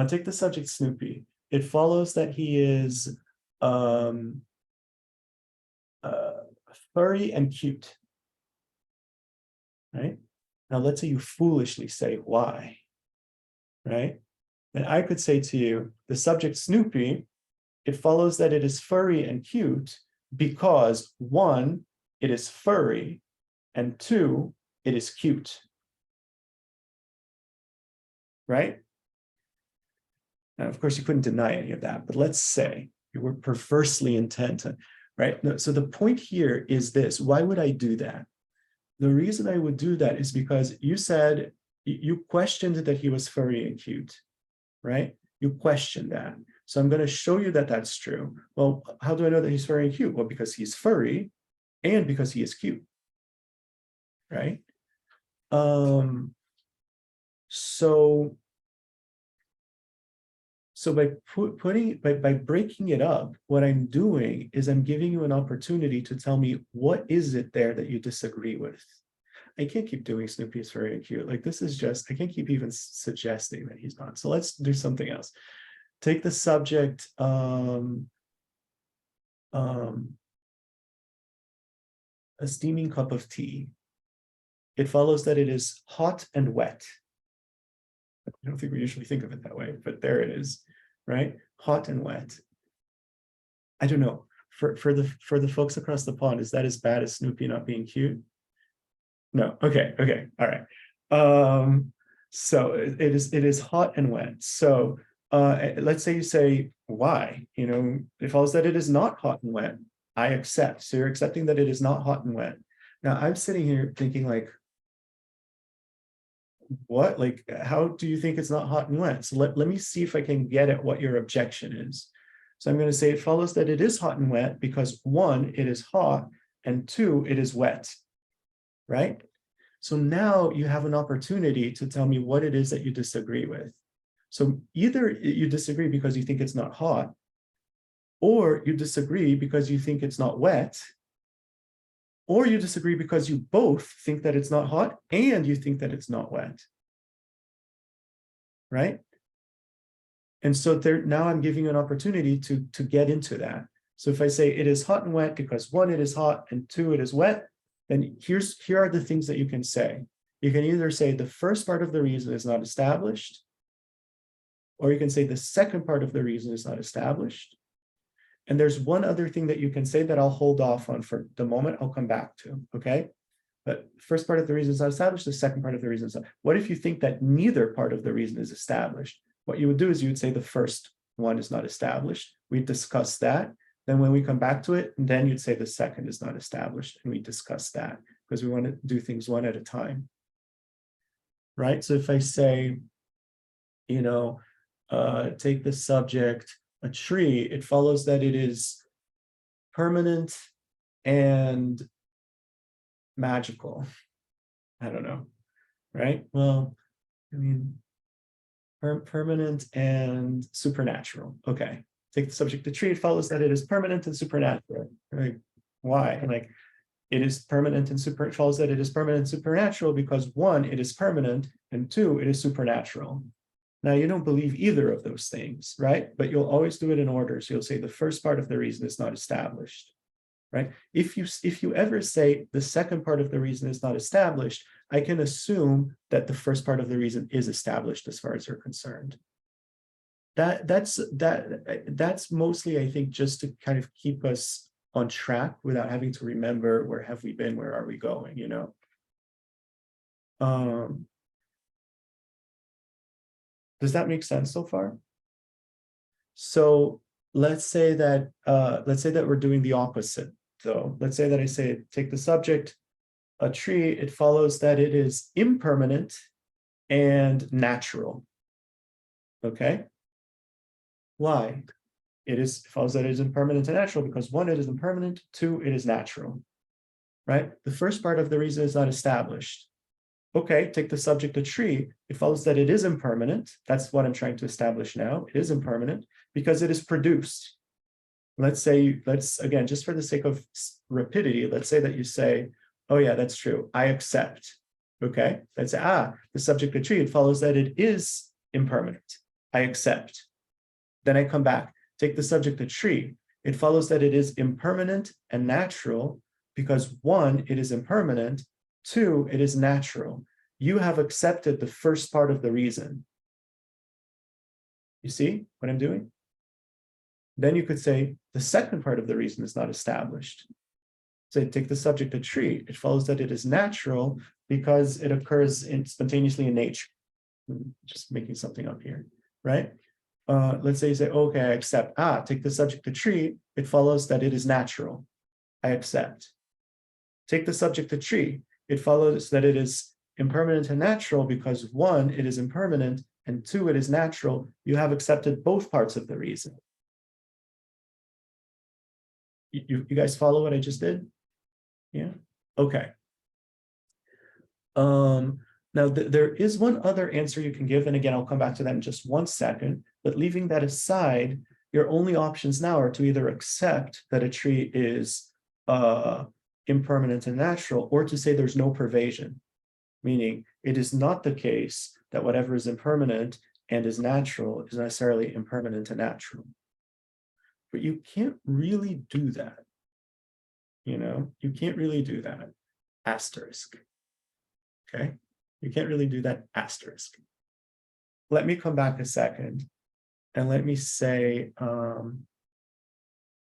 take the subject Snoopy. It follows that he is furry and cute, right? Now let's say you foolishly say why, right? And I could say to you, the subject Snoopy, it follows that it is furry and cute because one, it is furry, and two, it is cute, right? Now, of course, you couldn't deny any of that, but let's say you were perversely intent on, right? So the point here is this: why would I do that? The reason I would do that is because you said, you questioned that he was furry and cute, right? You questioned that. So I'm going to show you that that's true. Well, how do I know that he's furry and cute? Well, because he's furry and because he is cute, right? So by by breaking it up, what I'm doing is I'm giving you an opportunity to tell me, what is it there that you disagree with? I can't keep doing Snoopy is furry and cute. Like, this is just, I can't keep even suggesting that he's not. So let's do something else. Take the subject, a steaming cup of tea. It follows that it is hot and wet. I don't think we usually think of it that way, but there it is, right? Hot and wet. I don't know. For the folks across the pond, is that as bad as Snoopy not being cute? No. Okay. All right. So it is hot and wet. So let's say you say, why? You know, it follows that it is not hot and wet. I accept. So you're accepting that it is not hot and wet. Now I'm sitting here thinking like, what? Like, how do you think it's not hot and wet? So let me see if I can get at what your objection is. So I'm going to say it follows that it is hot and wet because 1, it is hot, and 2, it is wet, right? So now you have an opportunity to tell me what it is that you disagree with. So either you disagree because you think it's not hot, or you disagree because you think it's not wet, or you disagree because you both think that it's not hot and you think that it's not wet, right? And so there, now I'm giving you an opportunity to get into that. So if I say it is hot and wet because 1, it is hot, and 2, it is wet, then here are the things that you can say. You can either say the first part of the reason is not established, or you can say the second part of the reason is not established. And there's one other thing that you can say that I'll hold off on for the moment. I'll come back to, okay? But first part of the reason is not established, the second part of the reason is not. What if you think that neither part of the reason is established? What you would do is you would say the first one is not established. We discuss that. Then when we come back to it, then you'd say the second is not established, and we discuss that because we want to do things one at a time, right? So if I say, you know, take the subject, a tree, it follows that it is permanent and magical. I don't know, right? Well, I mean, permanent and supernatural. Okay. Take the subject, the tree, it follows that it is permanent and supernatural. Right? Why? Like, it is permanent and it follows that it is permanent and supernatural because 1, it is permanent, and 2, it is supernatural. Now, you don't believe either of those things, right? But you'll always do it in order. So you'll say the first part of the reason is not established, right? If you ever say the second part of the reason is not established, I can assume that the first part of the reason is established as far as you're concerned. That's mostly, I think, just to kind of keep us on track without having to remember where have we been, where are we going, you know? Does that make sense so far? So let's say that we're doing the opposite, though. Let's say that I say, take the subject, a tree, it follows that it is impermanent and natural. Okay? Why? It follows that it is impermanent and natural because 1, it is impermanent, 2, it is natural. Right? The first part of the reason is not established. Okay, take the subject, a tree. It follows that it is impermanent. That's what I'm trying to establish now. It is impermanent because it is produced. Let's again, just for the sake of rapidity, let's say that you say, oh yeah, that's true. I accept. Okay, let's say, the subject, a tree, it follows that it is impermanent. I accept. Then I come back, take the subject, a tree. It follows that it is impermanent and natural because 1, it is impermanent, 2, it is natural. You have accepted the first part of the reason. You see what I'm doing? Then you could say the second part of the reason is not established. So take the subject, a tree. It follows that it is natural because it occurs spontaneously in nature. Just making something up here, right? Let's say you say, okay, I accept. Take the subject, a tree. It follows that it is natural. I accept. Take the subject, a tree. It follows that it is impermanent and natural because 1, it is impermanent, and 2, it is natural. You have accepted both parts of the reason. You guys follow what I just did? Yeah? Okay. Now, there is one other answer you can give, and again, I'll come back to that in just 1 second, but leaving that aside, your only options now are to either accept that a tree is impermanent and natural, or to say there's no pervasion, meaning it is not the case that whatever is impermanent and is natural is necessarily impermanent and natural. But you can't really do that. You know, you can't really do that. Asterisk. Okay? You can't really do that, asterisk. Let me come back a second and let me say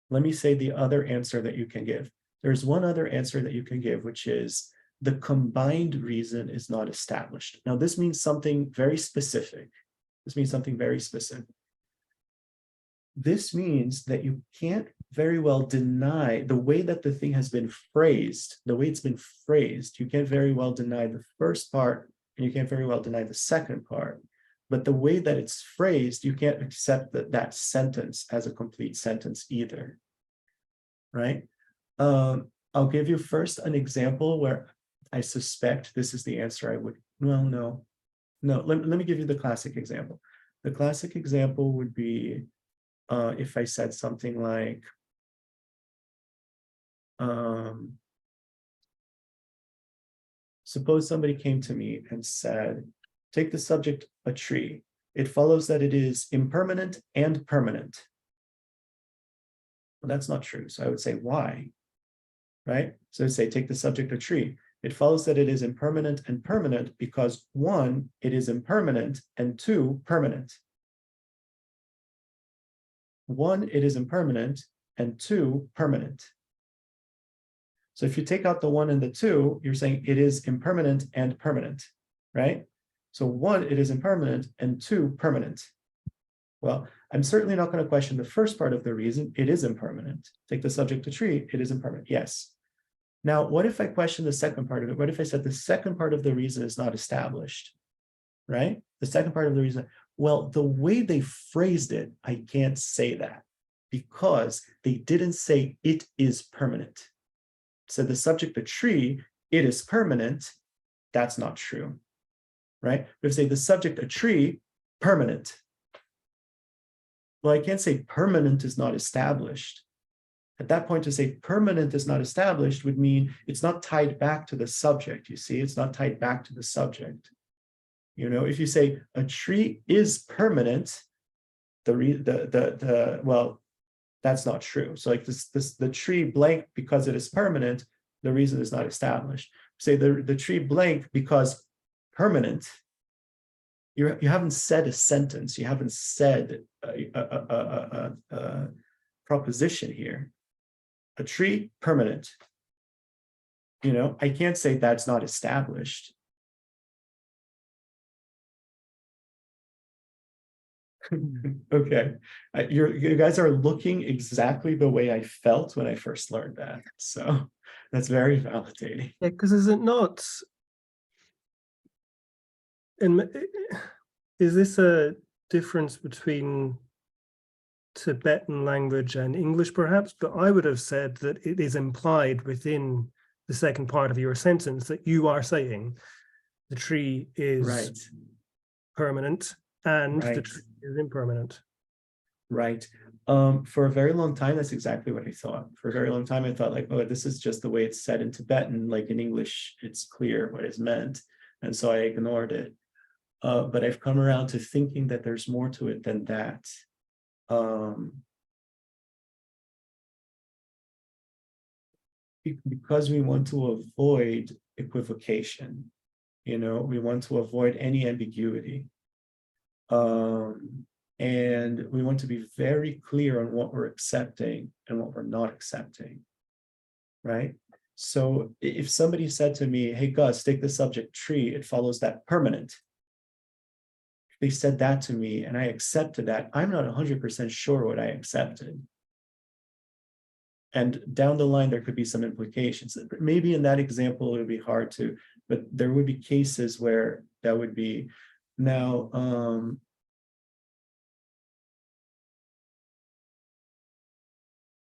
the other answer that you can give. There's one other answer that you can give, which is the combined reason is not established. Now, this means something very specific. This means something very specific. This means that you can't very well deny the way that the thing has been phrased, the way it's been phrased, you can't very well deny the first part, and you can't very well deny the second part. But the way that it's phrased, you can't accept that sentence as a complete sentence either, right? I'll give you first an example where I suspect this is the answer I would, well, no. Let me give you the classic example. The classic example would be if I said something like, suppose somebody came to me and said, take the subject, a tree. It follows that it is impermanent and permanent. Well, that's not true. So I would say, why? Right? So I'd say, take the subject, a tree. It follows that it is impermanent and permanent because 1, it is impermanent, and 2, permanent. 1, it is impermanent, and 2, permanent. So if you take out the 1 and the 2, you're saying it is impermanent and permanent, right? So 1, it is impermanent, and 2, permanent. Well, I'm certainly not going to question the first part of the reason. It is impermanent. Take the subject, a tree, it is impermanent. Yes. Now, what if I question the second part of it? What if I said the second part of the reason is not established, right? The second part of the reason, well, the way they phrased it, I can't say that because they didn't say it is permanent. So the subject, the tree, it is permanent. That's not true, right? But if I say the subject, a tree, permanent. Well, I can't say permanent is not established. At that point, to say permanent is not established would mean it's not tied back to the subject. You see, it's not tied back to the subject. You know, if you say a tree is permanent, well, that's not true. So like the tree blank because it is permanent, the reason is not established. Say the tree blank because permanent. You haven't said a sentence. You haven't said a proposition here. A tree, permanent. You know, I can't say that's not established. Okay, you guys are looking exactly the way I felt when I first learned that. So that's very validating. Yeah, because is it not? Is this a difference between Tibetan language and English, perhaps? But I would have said that it is implied within the second part of your sentence that you are saying the tree is right. Permanent and right. the tree is impermanent. Right. For a very long time, that's exactly what I thought. For a very long time, I thought like, oh, this is just the way it's said in Tibetan. Like in English, it's clear what is meant. And so I ignored it. But I've come around to thinking that there's more to it than that. Because we want to avoid equivocation, you know, we want to avoid any ambiguity. And we want to be very clear on what we're accepting and what we're not accepting, right? So if somebody said to me, hey, Gus, take the subject tree, it follows that permanent. If they said that to me and I accepted that, I'm not 100% sure what I accepted. And down the line, there could be some implications. Maybe in that example, it would be hard to, but there would be cases where that would be. Now,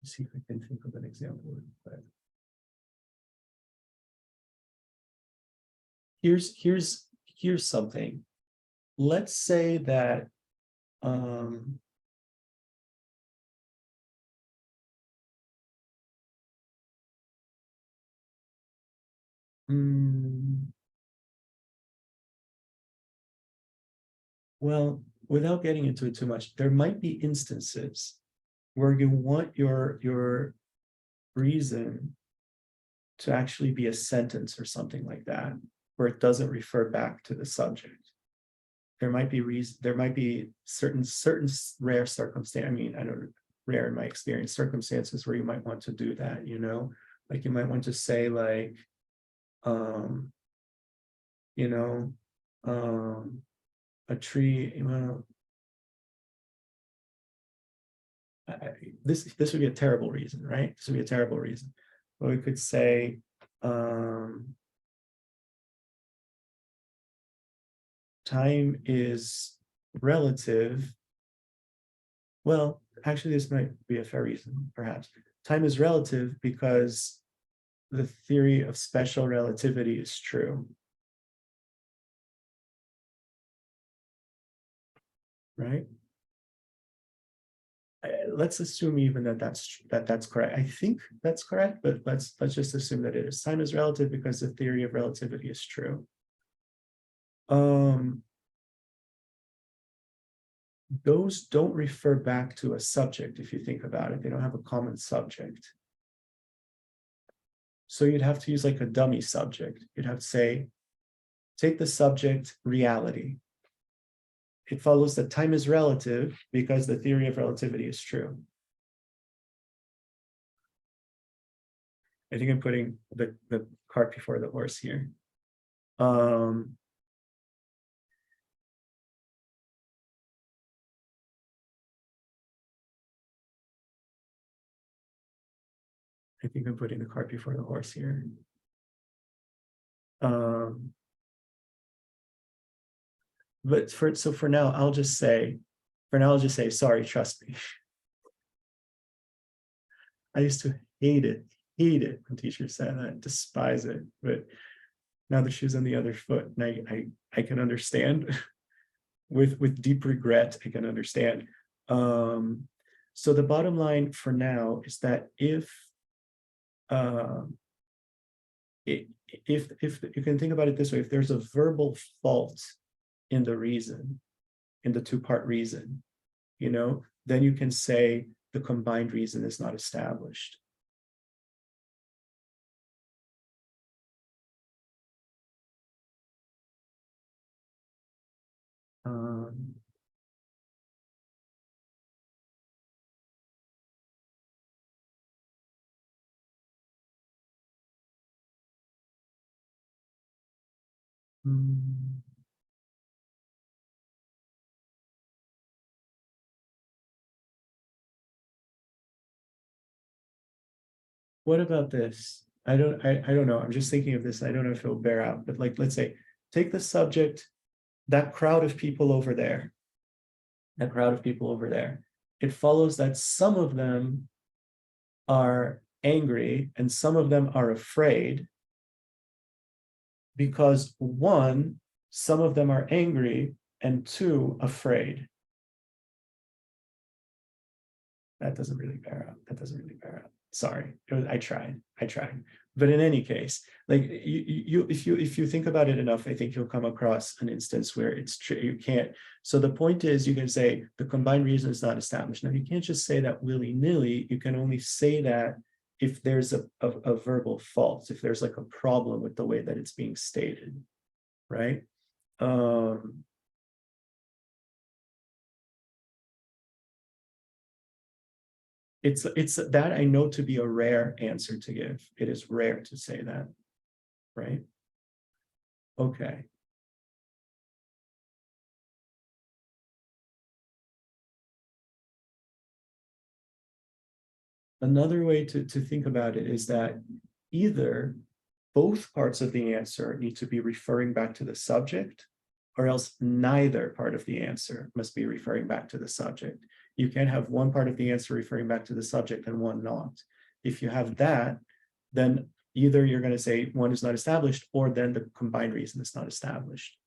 let's see if I can think of an example. Here's something. Let's say that well, without getting into it too much, there might be instances where you want your reason to actually be a sentence or something like that, where it doesn't refer back to the subject. There might be certain rare circumstances. I mean, I know rare in my experience, circumstances where you might want to do that, you know, like you might want to say like, You know, a tree, well, this would be a terrible reason, right? This would be a terrible reason. But we could say, time is relative. Well, actually, this might be a fair reason, perhaps. Time is relative because the theory of special relativity is true. Right? Let's assume even that's correct. I think that's correct, but let's just assume that it is. Time is relative because the theory of relativity is true. Those don't refer back to a subject if you think about it. They don't have a common subject. So you'd have to use like a dummy subject. You'd have to say, take the subject reality. It follows that time is relative because the theory of relativity is true. I think I'm putting the cart before the horse here. I think I'm putting the cart before the horse here. But for now, I'll just say, sorry, trust me. I used to hate it when teachers said that, despise it. But now the shoe's on the other foot, and I can understand. with deep regret, I can understand. So the bottom line for now is that if you can think about it this way, if there's a verbal fault in the reason, in the two-part reason, you know, then you can say the combined reason is not established. What about this? I don't know. I'm just thinking of this. I don't know if it'll bear out, but like, let's say, take the subject, that crowd of people over there. That crowd of people over there. It follows that some of them are angry and some of them are afraid because one, some of them are angry and two, afraid. That doesn't really bear out. That doesn't really bear out. Sorry, I tried. But in any case, like if you think about it enough, I think you'll come across an instance where it's true. You can't. So the point is, you can say the combined reason is not established. Now you can't just say that willy-nilly. You can only say that if there's a verbal fault, if there's like a problem with the way that it's being stated, right? It's that I know to be a rare answer to give. It is rare to say that, right? Okay. Another way to think about it is that either both parts of the answer need to be referring back to the subject, or else neither part of the answer must be referring back to the subject. You can't have one part of the answer referring back to the subject and one not. If you have that, then either you're going to say one is not established, or then the combined reason is not established.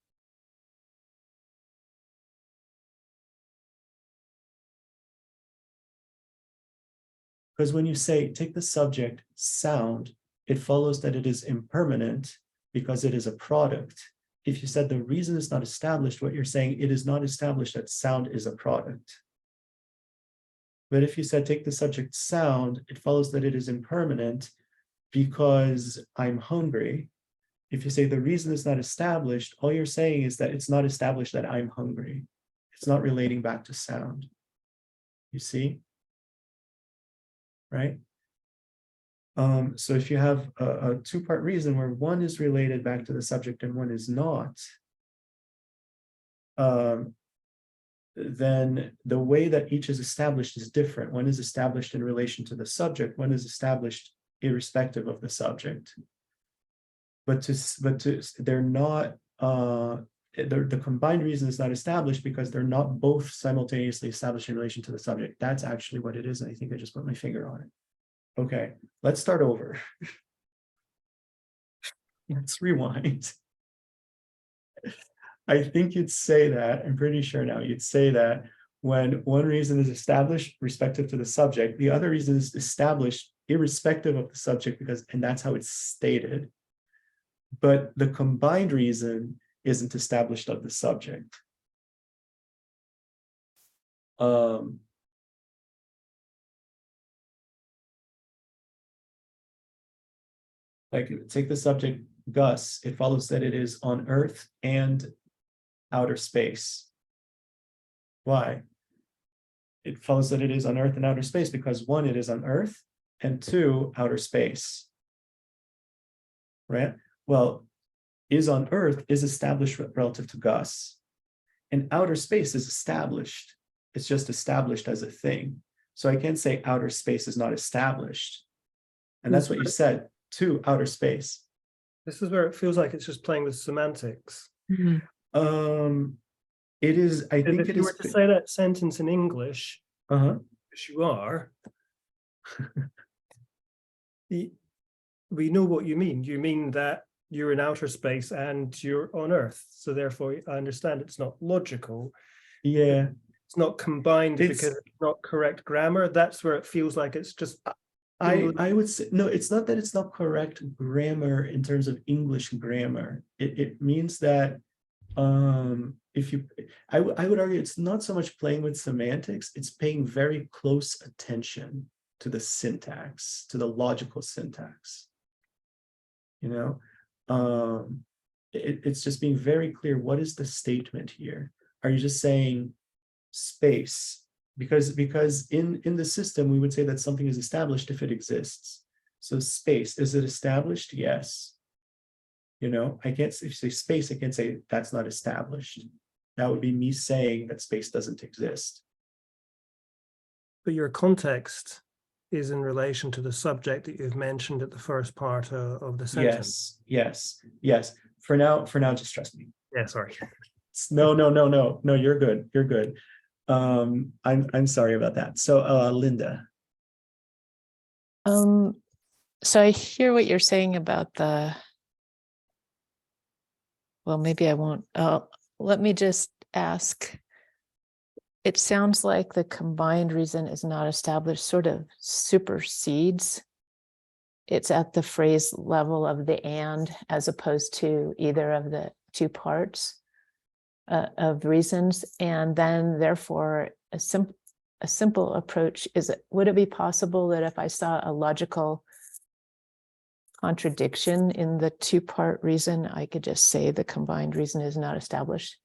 Because when you say, take the subject, sound, it follows that it is impermanent because it is a product. If you said the reason is not established, what you're saying, it is not established that sound is a product. But if you said, take the subject sound, it follows that it is impermanent because I'm hungry. If you say the reason is not established, all you're saying is that it's not established that I'm hungry. It's not relating back to sound. You see? Right? So if you have a two-part reason where one is related back to the subject and one is not, then the way that each is established is different. One is established in relation to the subject, one is established irrespective of the subject. But they're not, the combined reason is not established because they're not both simultaneously established in relation to the subject. That's actually what it is. And I think I just put my finger on it. Okay, let's start over. Let's rewind. I think you'd say that, I'm pretty sure now, you'd say that when one reason is established respective to the subject, the other reason is established irrespective of the subject, because, and that's how it's stated. But the combined reason isn't established of the subject. Like, take the subject Gus, it follows that it is on Earth and outer space. Why? It follows that it is on Earth and outer space because one, it is on Earth, and two, outer space. Right? Well, is on Earth is established relative to Gus, and outer space is established. It's just established as a thing. So I can't say outer space is not established. And that's what you said, to outer space. This is where it feels like it's just playing with semantics. Mhm. It is, I think If it you is. were to say that sentence in English, which you are, we know what you mean. You mean that you're in outer space and you're on Earth. So therefore, I understand it's not logical. Yeah. It's not combined because it's not correct grammar. That's where it feels like it's just. I would say, no, it's not that it's not correct grammar in terms of English grammar. It means that if you, I would argue it's not so much playing with semantics, it's paying very close attention to the syntax, to the logical syntax. You know, it's just being very clear. What is the statement here? Are you just saying space? Because in the system, we would say that something is established if it exists. So space, is it established? Yes. You know, I can't, if you say space, I can't say that's not established. That would be me saying that space doesn't exist. But your context is in relation to the subject that you've mentioned at the first part of the sentence. Yes. For now, just trust me. Yeah, sorry. No, you're good. You're good. I'm sorry about that. So Linda. So I hear what you're saying about the, well, maybe I won't. Let me just ask. It sounds like the combined reason is not established sort of supersedes. It's at the phrase level of the and, as opposed to either of the two parts of reasons. And then therefore a simple approach is, would it be possible that if I saw a logical contradiction in the two-part reason, I could just say the combined reason is not established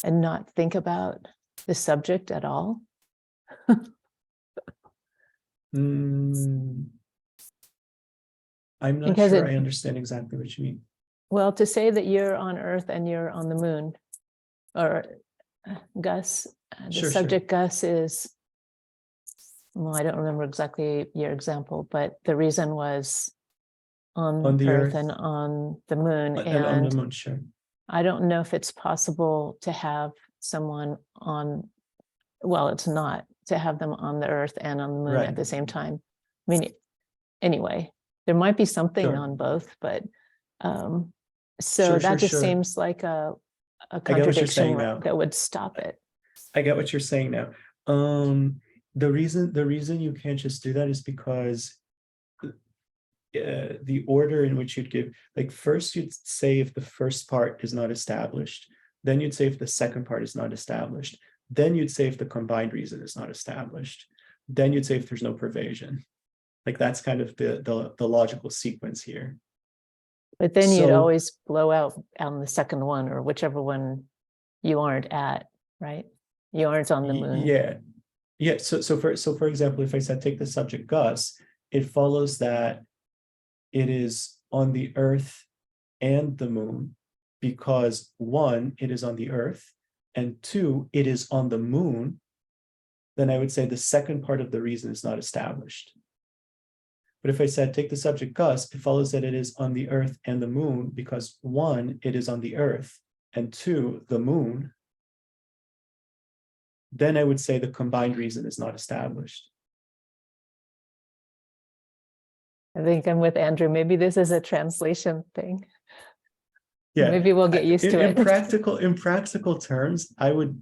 and not think about the subject at all? I'm not Because sure I understand exactly what you mean. Well, to say that you're on Earth and you're on the moon, or Gus, the subject Gus is, well, I don't remember exactly your example, but the reason was on the Earth and on the moon. And on the moon, sure. I don't know if it's possible to have someone on, well, it's not, to have them on the Earth and on the moon at the same time. I mean, anyway, there might be something on both, but so that just seems like a contradiction that would stop it. I get what you're saying now. The reason you can't just do that is because the order in which you'd give, like first you'd say if the first part is not established, then you'd say if the second part is not established, then you'd say if the combined reason is not established, then you'd say if there's no pervasion. Like that's kind of the logical sequence here. But then you'd always blow out on the second one, or whichever one you aren't at, right? You aren't on the moon. Yeah. So for example, if I said take the subject Gus, it follows that it is on the earth and the moon, because one, it is on the earth, and two, it is on the moon, then I would say the second part of the reason is not established. But if I said, take the subject Cutz, it follows that it is on the earth and the moon because one, it is on the earth, and two, the moon, then I would say the combined reason is not established. I think I'm with Andrew. Maybe this is a translation thing. Yeah, maybe we'll get used to it. In practical terms, I would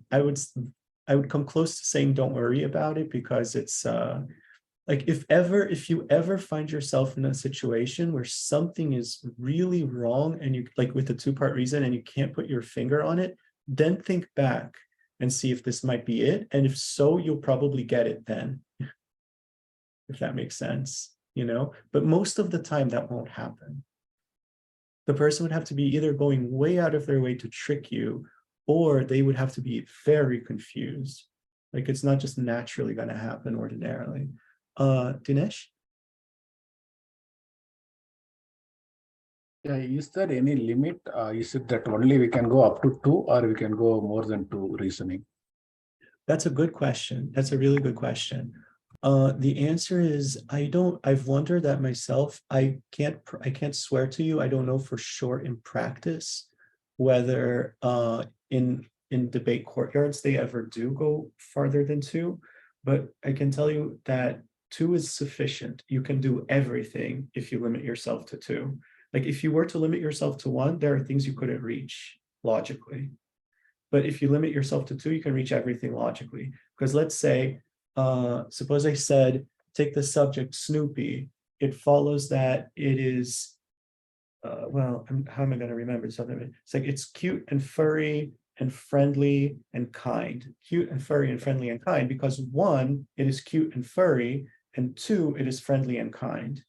come close to saying don't worry about it, because it's like if you ever find yourself in a situation where something is really wrong and you like with the two-part reason and you can't put your finger on it, then think back and see if this might be it. And if so, you'll probably get it then, if that makes sense, you know, but most of the time that won't happen. The person would have to be either going way out of their way to trick you, or they would have to be very confused. Like it's not just naturally going to happen ordinarily. Dinesh? Yeah, is there any limit? Is it that only we can go up to 2 or we can go more than 2 reasoning? That's a good question. That's a really good question. The answer is I've wondered that myself. I can't swear to you. I don't know for sure in practice whether in debate courtyards they ever do go farther than 2, but I can tell you that 2 is sufficient. You can do everything if you limit yourself to 2. Like if you were to limit yourself to 1, there are things you couldn't reach logically. But if you limit yourself to 2, you can reach everything logically. Because let's say, suppose I said, take the subject Snoopy. It follows that it is, well, how am I going to remember something? It's like it's cute and furry and friendly and kind. Cute and furry and friendly and kind, because 1, it is cute and furry, and 2, it is friendly and kind.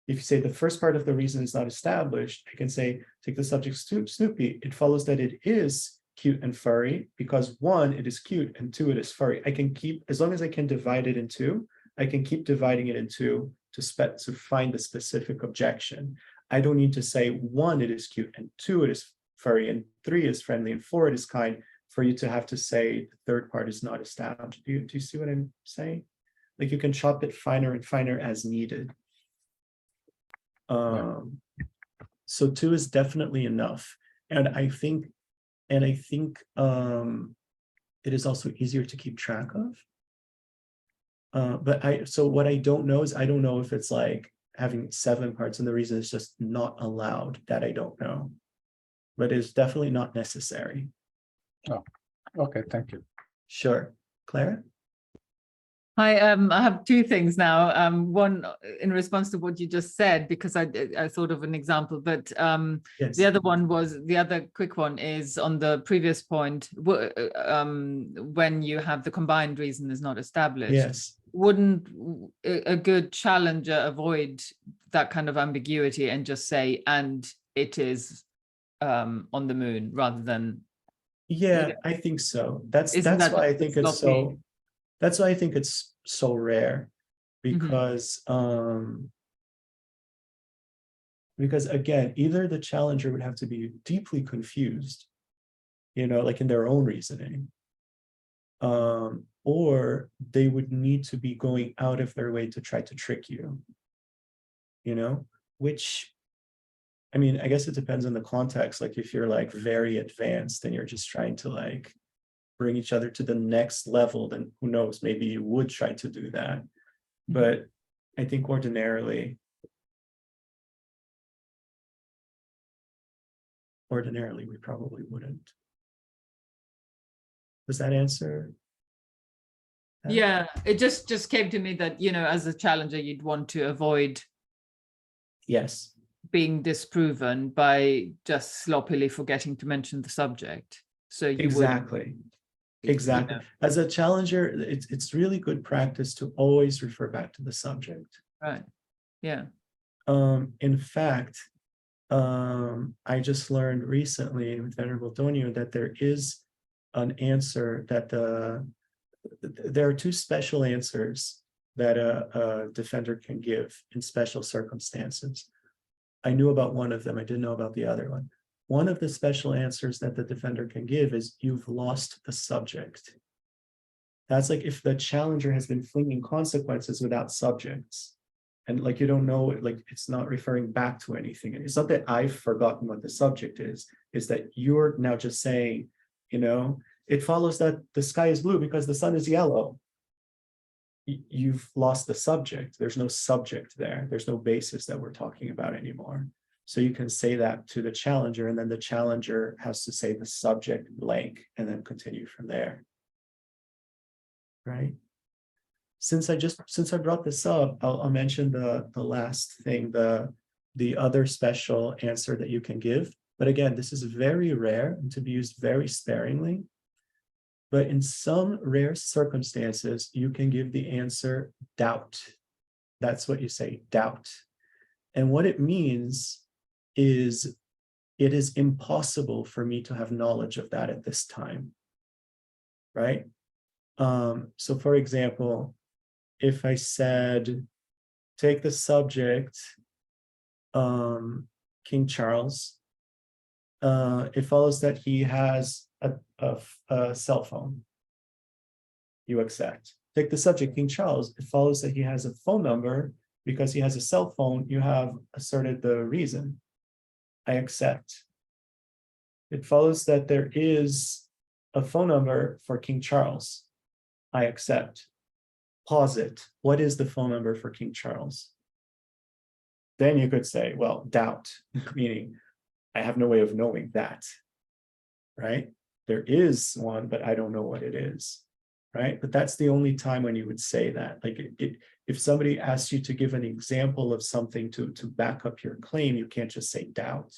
If you say the first part of the reason is not established, I can say, take the subject Snoopy. It follows that it is cute and furry because 1, it is cute, and 2, it is furry. I can keep, as long as I can divide it in 2, I can keep dividing it in 2 to find the specific objection. I don't need to say 1, it is cute, and 2, it is furry, and 3 is friendly, and 4, it is kind, for you to have to say the third part is not established. Do you see what I'm saying? Like you can chop it finer and finer as needed. So 2 is definitely enough. And I think it is also easier to keep track of. So what I don't know is I don't know if it's like having 7 parts and the reason is just not allowed. That I don't know. But it's definitely not necessary. Oh, okay, thank you. Sure. Clara? Hi, I have 2 things now. One in response to what you just said, because I thought of an example, but Yes. the other one was, the other quick one is on the previous point, when you have the combined reason is not established. Yes. Wouldn't a good challenger avoid that kind of ambiguity and just say, and it is on the moon, rather than? Yeah, You know, I think so. That's that why I just think it's sloppy? so. That's why I think it's so rare, because again, either the challenger would have to be deeply confused, you know, like in their own reasoning, or they would need to be going out of their way to try to trick you, you know, which, I mean, I guess it depends on the context. Like if you're like very advanced and you're just trying to like bring each other to the next level, then who knows, maybe you would try to do that. But I think ordinarily we probably wouldn't. Does that answer? Yeah, it just came to me that, you know, as a challenger, you'd want to avoid Yes. being disproven by just sloppily forgetting to mention the subject. So you Exactly. Exactly. You know. As a challenger, it's really good practice to always refer back to the subject. Right. Yeah. In fact, I just learned recently with Venerable Donio that there is an answer that there are 2 special answers that a defender can give in special circumstances. I knew about one of them, I didn't know about the other one. One of the special answers that the defender can give is, you've lost the subject. That's like if the challenger has been flinging consequences without subjects. And like, you don't know, like it's not referring back to anything. And it's not that I've forgotten what the subject is, it's that you're now just saying, you know, it follows that the sky is blue because the sun is yellow. You've lost the subject. There's no subject there. There's no basis that we're talking about anymore. So you can say that to the challenger, and then the challenger has to say the subject blank and then continue from there. Right? Since I brought this up, I'll mention the last thing, the other special answer that you can give. But again, this is very rare and to be used very sparingly. But in some rare circumstances, you can give the answer doubt. That's what you say, doubt. And what it means is, it is impossible for me to have knowledge of that at this time, right? So for example, if I said, take the subject, King Charles, it follows that he has a cell phone. You accept. Take the subject, King Charles, it follows that he has a phone number. Because he has a cell phone, you have asserted the reason. I accept. It follows that there is a phone number for King Charles. I accept. Pause it. What is the phone number for King Charles? Then you could say, well, doubt, meaning I have no way of knowing that, right? There is one, but I don't know what it is, right? But that's the only time when you would say that. Like if somebody asks you to give an example of something to back up your claim, you can't just say doubt.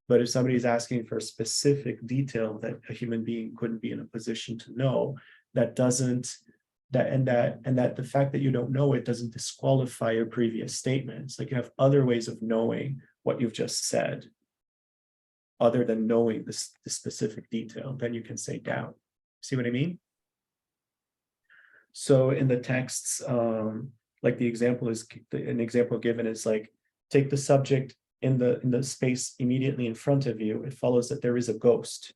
But if somebody's asking for a specific detail that a human being couldn't be in a position to know, that the fact that you don't know it doesn't disqualify your previous statements. Like you have other ways of knowing what you've just said, other than knowing the specific detail, then you can say doubt. See what I mean? So in the texts, like the example is, an example given is like, take the subject in the space immediately in front of you, it follows that there is a ghost.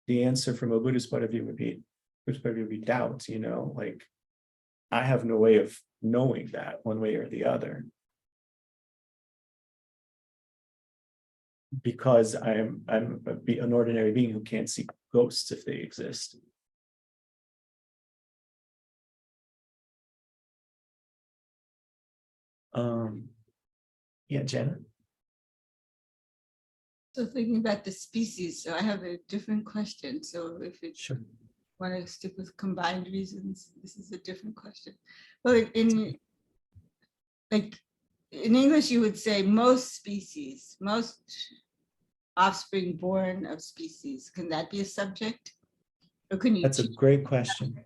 The answer from a Buddhist point of view would be doubt, you know, like I have no way of knowing that one way or the other. Because I'm an ordinary being who can't see ghosts if they exist. Yeah, Jenna. So thinking about the species, so I have a different question. So if it's Sure. Want to stick with combined reasons, this is a different question. Well, in English, you would say most species, most offspring born of species. Can that be a subject? Or can you? That's a great question.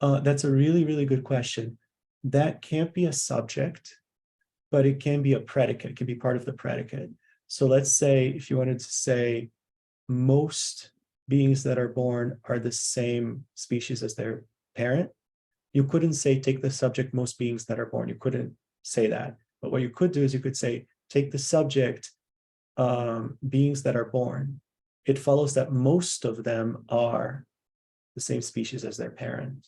That's a really, really good question. That can't be a subject, but it can be a predicate. It can be part of the predicate. So let's say if you wanted to say most beings that are born are the same species as their parent, you couldn't say take the subject most beings that are born. You couldn't say that. But what you could do is you could say take the subject beings that are born. It follows that most of them are the same species as their parent.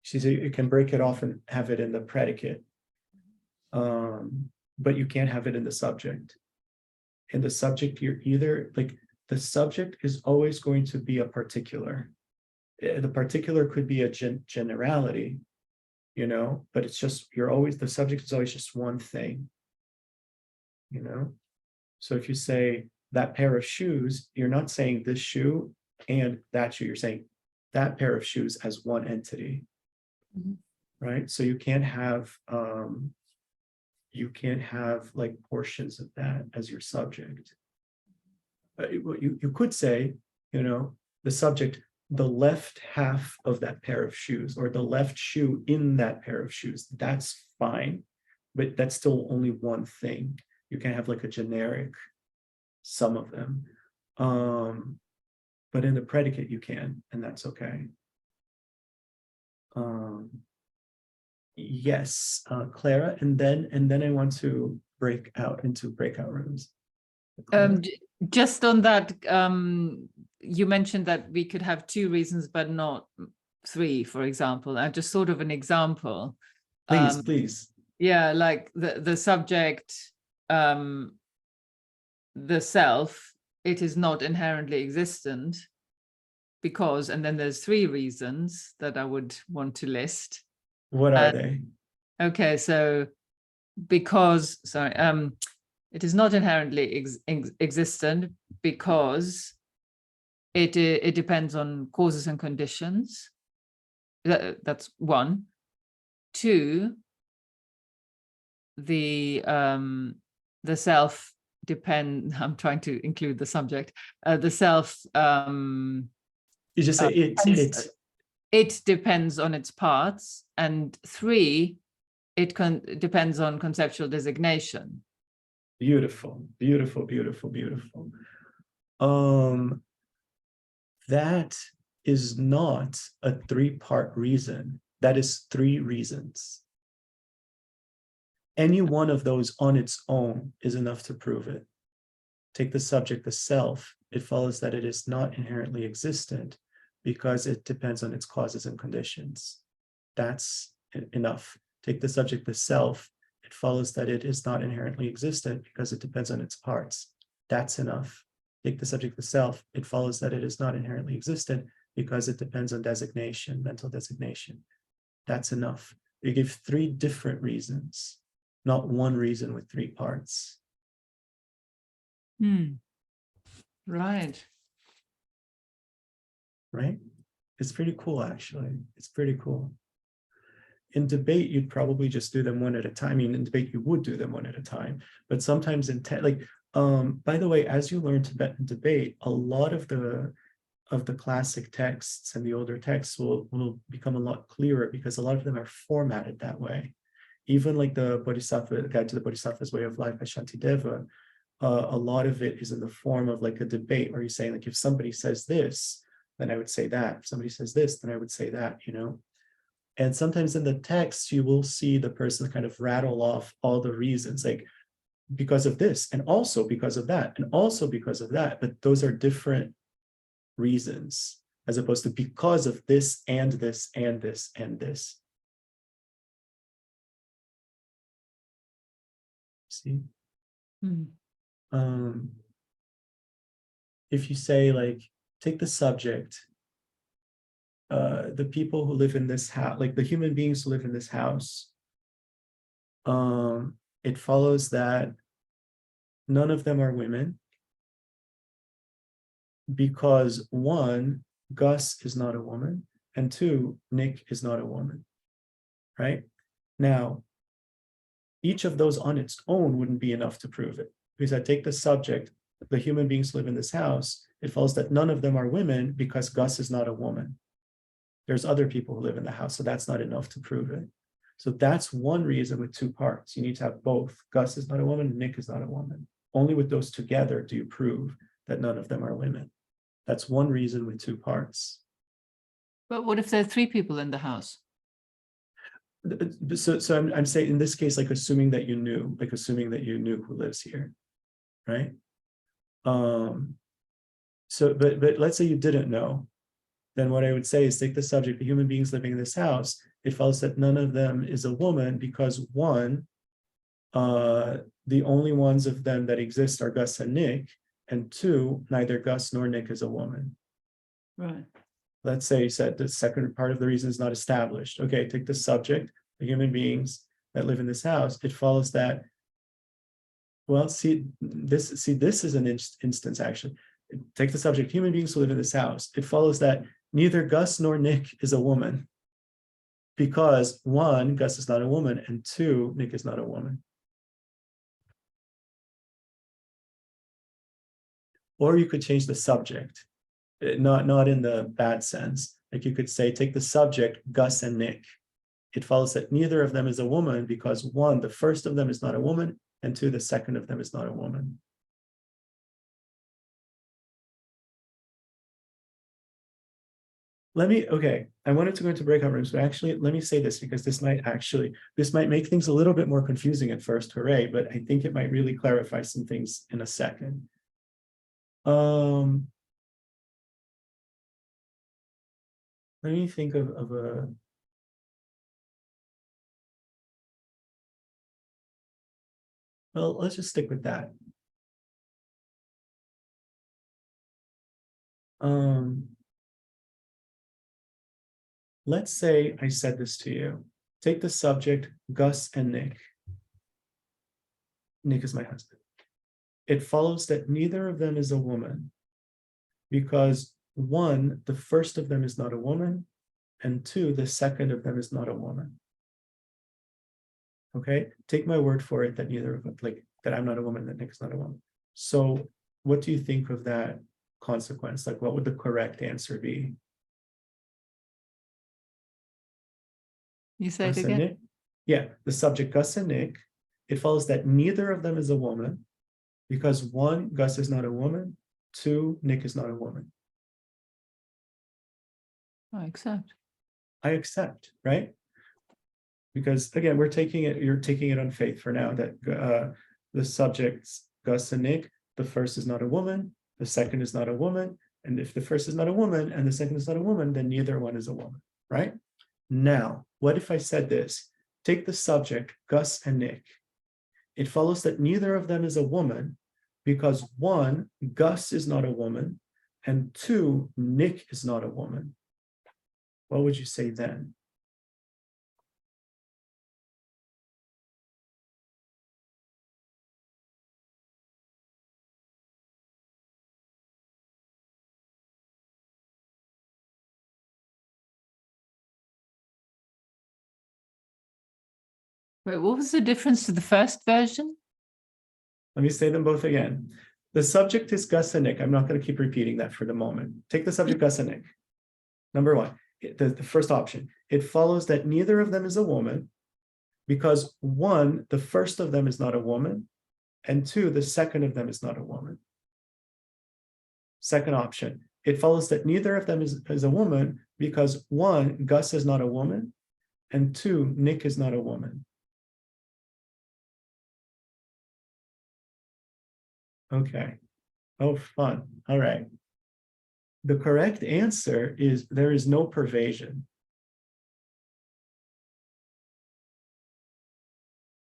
So you can break it off and have it in the predicate, but you can't have it in the subject. In the subject, you're either like, the subject is always going to be a particular. The particular could be a generality, you know, but it's just, the subject is always just one thing, you know? So if you say that pair of shoes, you're not saying this shoe and that shoe, you're saying that pair of shoes as one entity, right? So you can't have like portions of that as your subject. You could say, you know, the subject, the left half of that pair of shoes, or the left shoe in that pair of shoes, that's fine, but that's still only one thing. You can have like a generic sum of them. But in the predicate you can, and that's okay. Yes, Clara, and then I want to break out into breakout rooms. Just on that, you mentioned that we could have 2 reasons, but not 3, for example. And just sort of an example. Please. Yeah, like the subject, the self, it is not inherently existent because, and then there's 3 reasons that I would want to list. What are they? Okay, so because, sorry, it is not inherently existent because it depends on causes and conditions. That's 1. 2, the self I'm trying to include the subject. The self. You just say it. It depends on its parts, and 3, it depends on conceptual designation. Beautiful. That is not a 3-part reason. That is 3 reasons. Any one of those on its own is enough to prove it. Take the subject, the self, it follows that it is not inherently existent because it depends on its causes and conditions. That's enough. Take the subject, the self, it follows that it is not inherently existent because it depends on its parts. That's enough. Take the subject, the self, it follows that it is not inherently existent because it depends on designation, mental designation. That's enough. You give 3 different reasons, not 1 reason with 3 parts. Right. Right? It's pretty cool, actually. It's pretty cool. In debate, you'd probably just do them one at a time. I mean, in debate, you would do them one at a time. But sometimes by the way, as you learn Tibetan debate, a lot of the classic texts and the older texts will become a lot clearer because a lot of them are formatted that way. Even like the Bodhisattva, Guide to the Bodhisattva's Way of Life by Shantideva, a lot of it is in the form of like a debate where you're saying, like, if somebody says this, then I would say that. If somebody says this, then I would say that, And sometimes in the text, you will see the person kind of rattle off all the reasons, like because of this, and also because of that, and also because of that. But those are different reasons, as opposed to because of this, and this, and this, and this. See? If you say, like, take the subject, the people who live in this house, like the human beings who live in this house, it follows that none of them are women because 1, Gus is not a woman, and 2, Nick is not a woman, right? Now, each of those on its own wouldn't be enough to prove it, because I take the subject, the human beings who live in this house, it follows that none of them are women because Gus is not a woman. There's other people who live in the house, so that's not enough to prove it. So that's 1 reason with 2 parts. You need to have both. Gus is not a woman, Nick is not a woman. Only with those together do you prove that none of them are women. That's 1 reason with 2 parts. But what if there are 3 people in the house? So I'm saying in this case, like assuming that you knew who lives here, right? But let's say you didn't know. Then what I would say is take the subject, the human beings living in this house, it follows that none of them is a woman because 1, the only ones of them that exist are Gus and Nick, and 2, neither Gus nor Nick is a woman. Right. Let's say you said the second part of the reason is not established. Okay, take the subject, the human beings that live in this house, it follows that, well, this is an instance actually. Take the subject, human beings who live in this house, it follows that neither Gus nor Nick is a woman because 1, Gus is not a woman, and 2, Nick is not a woman. Or you could change the subject, not in the bad sense. Like you could say, take the subject, Gus and Nick. It follows that neither of them is a woman because 1, the first of them is not a woman, and 2, the second of them is not a woman. okay, I wanted to go into breakout rooms, but actually, let me say this because this might make things a little bit more confusing at first, hooray, but I think it might really clarify some things in a second. Let me think of a, well, let's just stick with that. Let's say I said this to you. Take the subject, Gus and Nick. Nick is my husband. It follows that neither of them is a woman because one, the first of them is not a woman, and two, the second of them is not a woman. Okay, take my word for it that neither of them, like that I'm not a woman, that Nick's not a woman. So what do you think of that consequence? Like, what would the correct answer be? You say it Gus and again. Nick? Yeah, the subject Gus and Nick, it follows that neither of them is a woman because one, Gus is not a woman, two, Nick is not a woman. I accept. I accept, right? Because again, you're taking it on faith for now that the subjects Gus and Nick, the first is not a woman, the second is not a woman, and if the first is not a woman and the second is not a woman, then neither one is a woman, right? Now, what if I said this? Take the subject, Gus and Nick. It follows that neither of them is a woman because one, Gus is not a woman, and two, Nick is not a woman. What would you say then? Wait, what was the difference to the first version? Let me say them both again. The subject is Gus and Nick. I'm not going to keep repeating that for the moment. Take the subject Gus and Nick. Number one, the first option. It follows that neither of them is a woman because one, the first of them is not a woman, and two, the second of them is not a woman. Second option. It follows that neither of them is a woman because one, Gus is not a woman, and two, Nick is not a woman. Okay. Oh, fun. All right. The correct answer is there is no pervasion.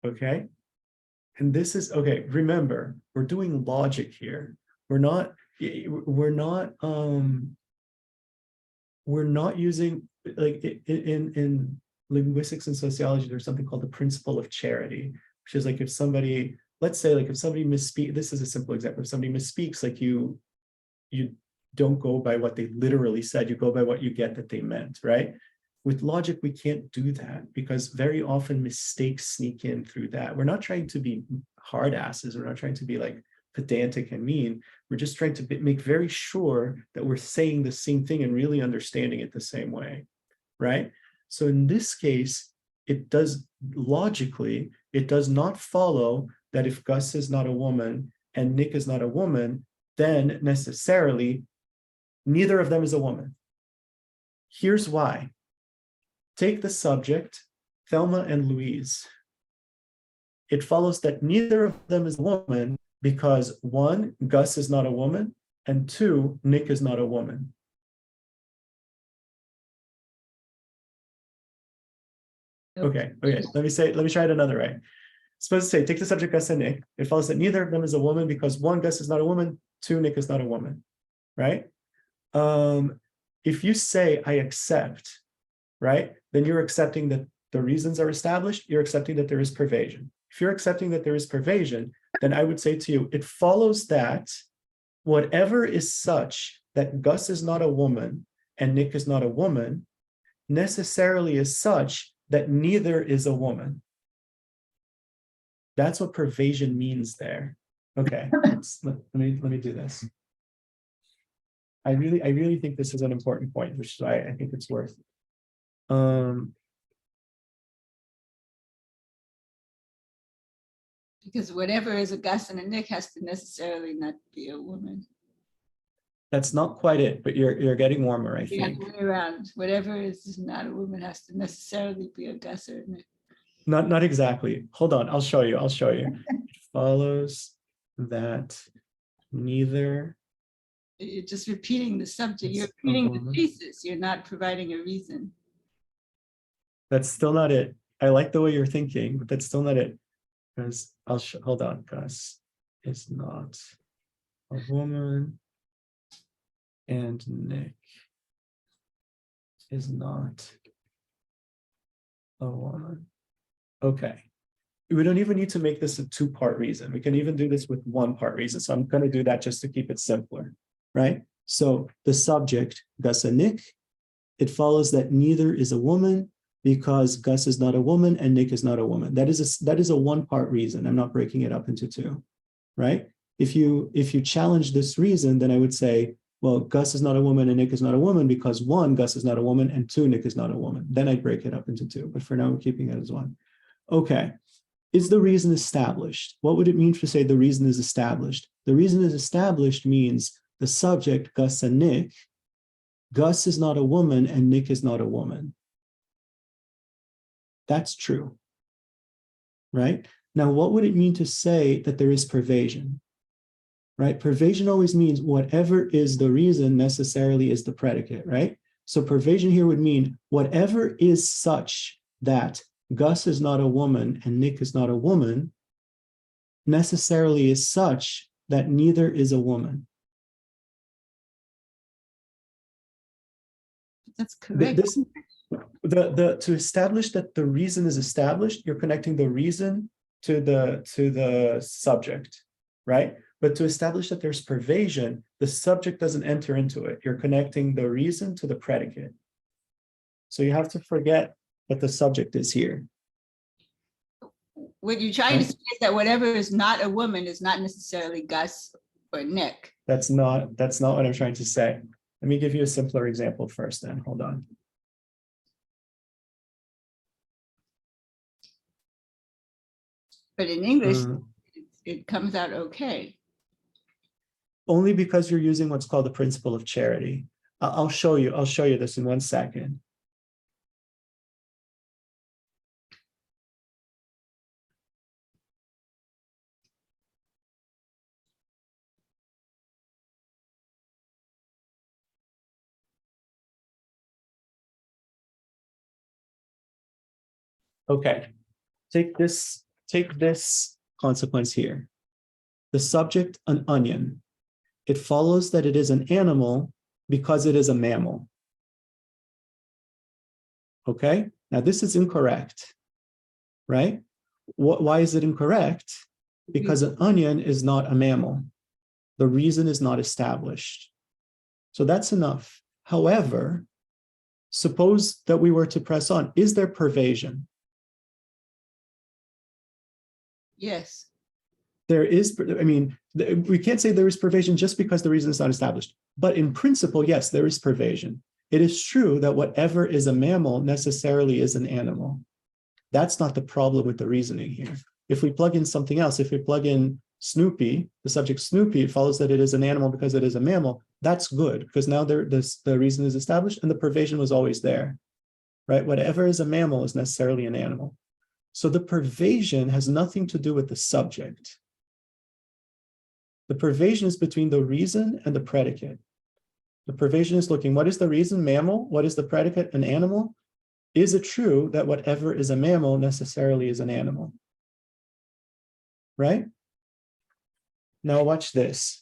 Okay. And this is, okay, remember, we're doing logic here. We're not using, like in linguistics and sociology, there's something called the principle of charity, which is like if somebody, let's say like if somebody misspeaks, this is a simple example, if somebody misspeaks, like you don't go by what they literally said, you go by what you get that they meant, right? With logic, we can't do that because very often mistakes sneak in through that. We're not trying to be hard asses. We're not trying to be like pedantic and mean. We're just trying to make very sure that we're saying the same thing and really understanding it the same way, right? So in this case, it does logically, it does not follow that if Gus is not a woman and Nick is not a woman, then necessarily neither of them is a woman. Here's why. Take the subject, Thelma and Louise. It follows that neither of them is a woman because one, Gus is not a woman, and two, Nick is not a woman. Okay, let me try it another way. Supposed to say, take the subject Gus and Nick. It follows that neither of them is a woman because one, Gus is not a woman, two, Nick is not a woman, right? If you say, I accept, right, then you're accepting that the reasons are established, you're accepting that there is pervasion. If you're accepting that there is pervasion, then I would say to you, it follows that whatever is such that Gus is not a woman and Nick is not a woman, necessarily is such that neither is a woman. That's what pervasion means there. Okay, let me do this. I really think this is an important point, which is why I think it's worth. Because whatever is a Gus and a Nick has to necessarily not be a woman. That's not quite it, but you're getting warmer, I Yeah, think. the way around. Whatever is not a woman has to necessarily be a Gus or a Nick. Not exactly. Hold on, I'll show you. It follows that neither. You're just repeating the subject. You're It's a repeating the woman. thesis. You're not providing a reason. That's still not it. I like the way you're thinking, but that's still not it. Because hold on, Gus is not a woman, and Nick is not a woman. Okay. We don't even need to make this a two-part reason. We can even do this with one-part reason. So I'm going to do that just to keep it simpler, right? So the subject, Gus and Nick, it follows that neither is a woman because Gus is not a woman and Nick is not a woman. That is a one-part reason. I'm not breaking it up into two, right? If you challenge this reason, then I would say, well, Gus is not a woman and Nick is not a woman because one, Gus is not a woman, and two, Nick is not a woman. Then I'd break it up into two. But for now, we're keeping it as one. Okay. Is the reason established? What would it mean to say the reason is established? The reason is established means the subject, Gus and Nick, Gus is not a woman and Nick is not a woman. That's true, right? Now, what would it mean to say that there is pervasion, right? Pervasion always means whatever is the reason necessarily is the predicate, right? So pervasion here would mean whatever is such that Gus is not a woman and Nick is not a woman necessarily is such that neither is a woman. That's correct. To establish that the reason is established, you're connecting the reason to the subject, right? But to establish that there's pervasion, the subject doesn't enter into it. You're connecting the reason to the predicate. So you have to forget what the subject is here. What you're trying to say is that whatever is not a woman is not necessarily Gus or Nick. That's not what I'm trying to say. Let me give you a simpler example first then. Hold on. But in English, it comes out okay. Only because you're using what's called the principle of charity. I'll show you this in 1 second. Okay, take this consequence here. The subject, an onion. It follows that it is an animal because it is a mammal. Okay, now this is incorrect, right? Why is it incorrect? Because an onion is not a mammal. The reason is not established. So that's enough. However, suppose that we were to press on. Is there pervasion? Yes. There is, I mean, we can't say there is pervasion just because the reason is not established. But in principle, yes, there is pervasion. It is true that whatever is a mammal necessarily is an animal. That's not the problem with the reasoning here. If we plug in something else, if we plug in Snoopy, the subject Snoopy, it follows that it is an animal because it is a mammal. That's good because now the reason is established and the pervasion was always there, right? Whatever is a mammal is necessarily an animal. So the pervasion has nothing to do with the subject. The pervasion is between the reason and the predicate. The pervasion is looking, what is the reason? Mammal. What is the predicate? An animal. Is it true that whatever is a mammal necessarily is an animal? Right? Now watch this.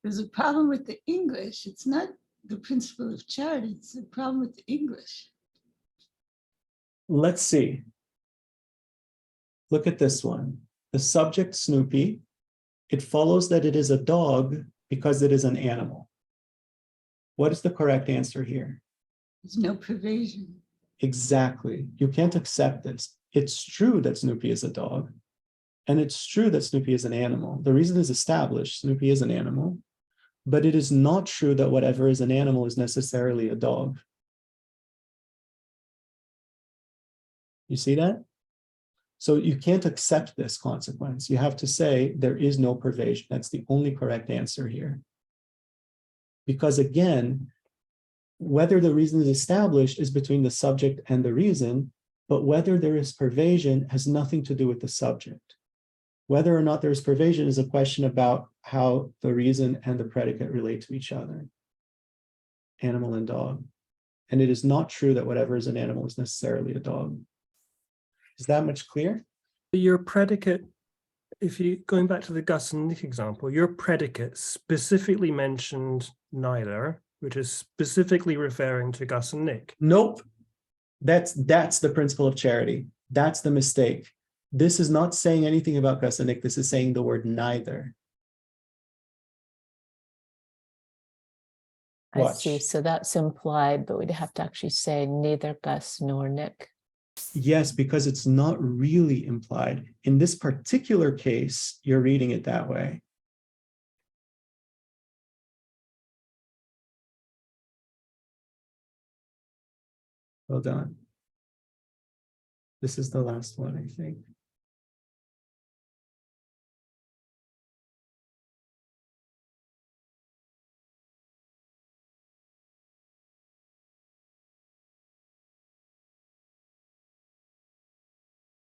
There's a problem with the English. It's not the principle of charity. It's a problem with the English. Let's see. Look at this one. The subject, Snoopy, it follows that it is a dog because it is an animal. What is the correct answer here? There's no pervasion. Exactly. You can't accept this. It's true that Snoopy is a dog. And it's true that Snoopy is an animal. The reason is established, Snoopy is an animal, but it is not true that whatever is an animal is necessarily a dog. You see that? So you can't accept this consequence. You have to say there is no pervasion. That's the only correct answer here. Because again, whether the reason is established is between the subject and the reason, but whether there is pervasion has nothing to do with the subject. Whether or not there is pervasion is a question about how the reason and the predicate relate to each other, animal and dog. And it is not true that whatever is an animal is necessarily a dog. Is that much clear? Your predicate, if you going back to the Gus and Nick example, your predicate specifically mentioned neither, which is specifically referring to Gus and Nick. Nope. That's the principle of charity. That's the mistake. This is not saying anything about Gus and Nick. This is saying the word neither. I see. So that's implied, but we'd have to actually say neither Gus nor Nick. Yes, because it's not really implied. In this particular case, you're reading it that way. Well done. This is the last one, I think.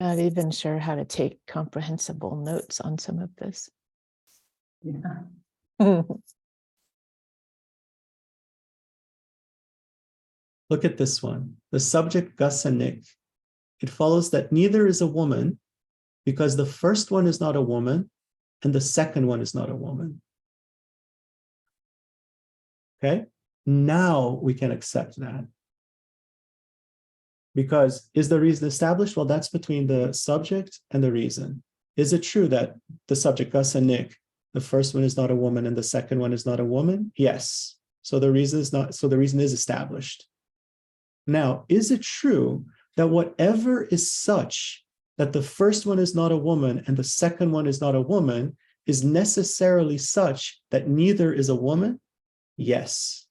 Not even sure how to take comprehensible notes on some of this. Yeah. Look at this one. The subject, Gus and Nick. It follows that neither is a woman because the first one is not a woman and the second one is not a woman. Okay? Now we can accept that. Because is the reason established? Well, that's between the subject and the reason. Is it true that the subject, Gus and Nick, the first one is not a woman and the second one is not a woman? Yes. So the reason is not, so the reason is established. Now, is it true that whatever is such that the first one is not a woman and the second one is not a woman is necessarily such that neither is a woman? Yes.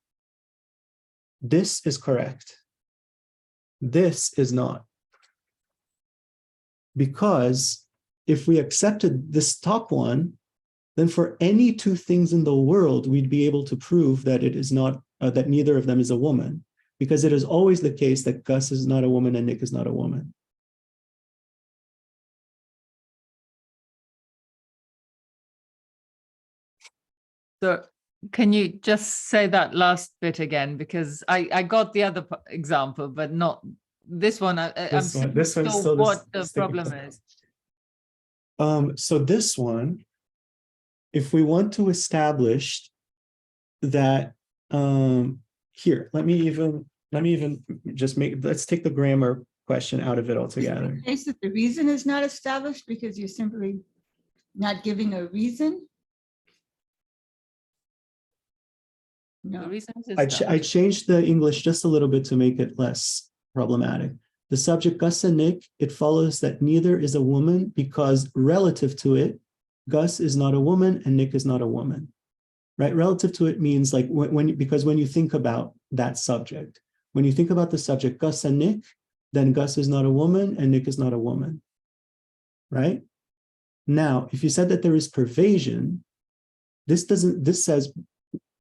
This is correct. This is not. Because if we accepted this top one, then for any two things in the world, we'd be able to prove that it is not, that neither of them is a woman. Because it is always the case that Gus is not a woman and Nick is not a woman. So can you just say that last bit again? Because I got the other example, but not this one. This one's still what the problem is. So this one, if we want to establish that, here, let me even just let's take the grammar question out of it altogether. In the case that the reason is not established because you're simply not giving a reason. No. I changed the English just a little bit to make it less problematic. The subject, Gus and Nick, it follows that neither is a woman because relative to it, Gus is not a woman and Nick is not a woman, right? Relative to it means like because when you think about that subject, when you think about the subject, Gus and Nick, then Gus is not a woman and Nick is not a woman, right? Now, if you said that there is pervasion, this says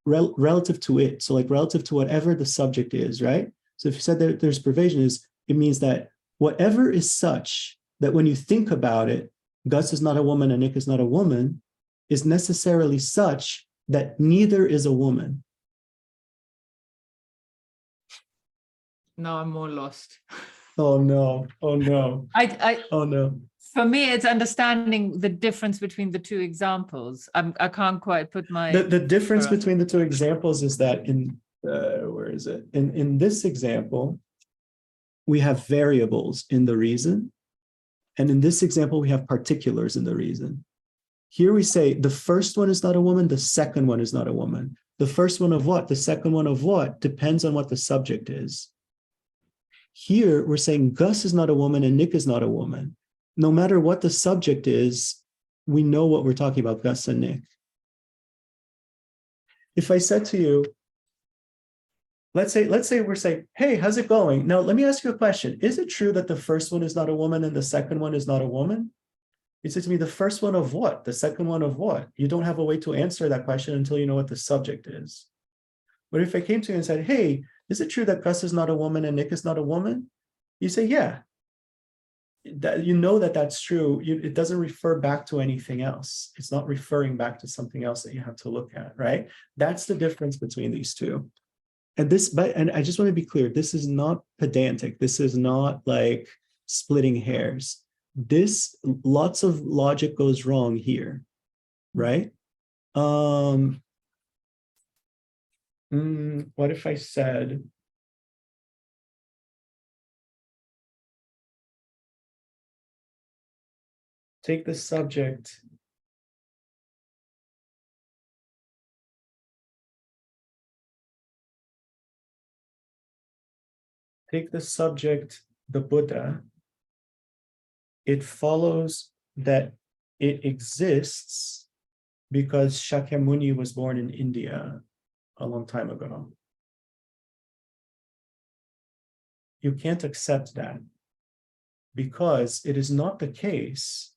relative to it. So like relative to whatever the subject is, right? So if you said that there's pervasion, it means that whatever is such that when you think about it, Gus is not a woman and Nick is not a woman, is necessarily such that neither is a woman. No, I'm more lost. Oh no, oh no. Oh no. For me, it's understanding the difference between the two examples. I can't quite put my... The difference between the two examples is that in, where is it? In this example, we have variables in the reason. And in this example, we have particulars in the reason. Here we say the first one is not a woman, the second one is not a woman. The first one of what? The second one of what? Depends on what the subject is. Here, we're saying Gus is not a woman and Nick is not a woman. no matter what the subject is, we know what we're talking about, Gus and Nick. If I said to you, let's say we're saying, hey, how's it going? Now, let me ask you a question. Is it true that the first one is not a woman and the second one is not a woman? You said to me, the first one of what? The second one of what? You don't have a way to answer that question until you know what the subject is. But if I came to you and said, hey, is it true that Gus is not a woman and Nick is not a woman? You say, yeah. That, you know that that's true. It doesn't refer back to anything else. It's not referring back to something else that you have to look at, right? That's the difference between these two. And I just want to be clear, this is not pedantic. This is not like splitting hairs. Lots of logic goes wrong here, right? What if I said, take the subject the Buddha. It follows that it exists because Shakyamuni was born in India a long time ago. You can't accept that because it is not the case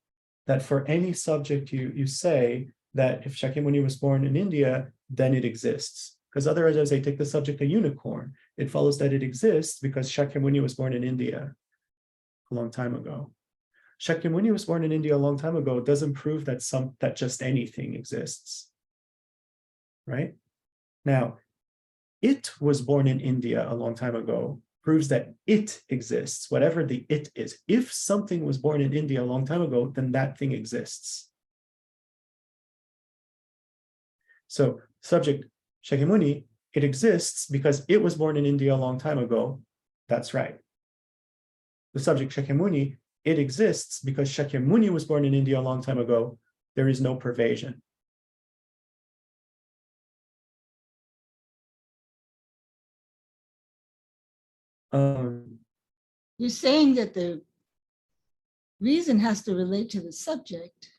that for any subject you say that if Shakyamuni was born in India, then it exists. Because otherwise, as I take the subject a unicorn, it follows that it exists because Shakyamuni was born in India a long time ago. Shakyamuni was born in India a long time ago doesn't prove that just anything exists, right? Now, it was born in India a long time ago proves that it exists, whatever the it is. If something was born in India a long time ago, then that thing exists. So subject Shakyamuni, it exists because it was born in India a long time ago. That's right. The subject Shakyamuni, it exists because Shakyamuni was born in India a long time ago. There is no pervasion. You're saying that the reason has to relate to the subject.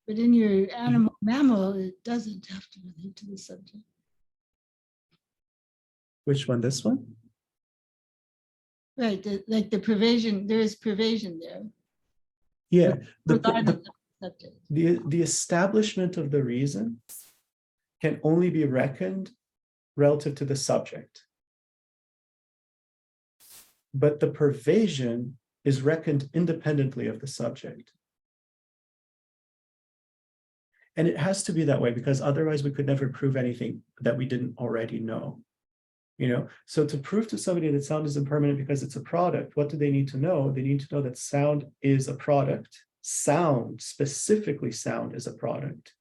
But in your mammal, it doesn't have to relate to the subject. Which one? This one? Right, like the pervasion, there is pervasion there. Yeah, the establishment of the reason can only be reckoned relative to the subject. But the pervasion is reckoned independently of the subject. And it has to be that way because otherwise we could never prove anything that we didn't already know. So to prove to somebody that sound is impermanent because it's a product, what do they need to know? They need to know that sound is a product. Sound, specifically sound, is a product.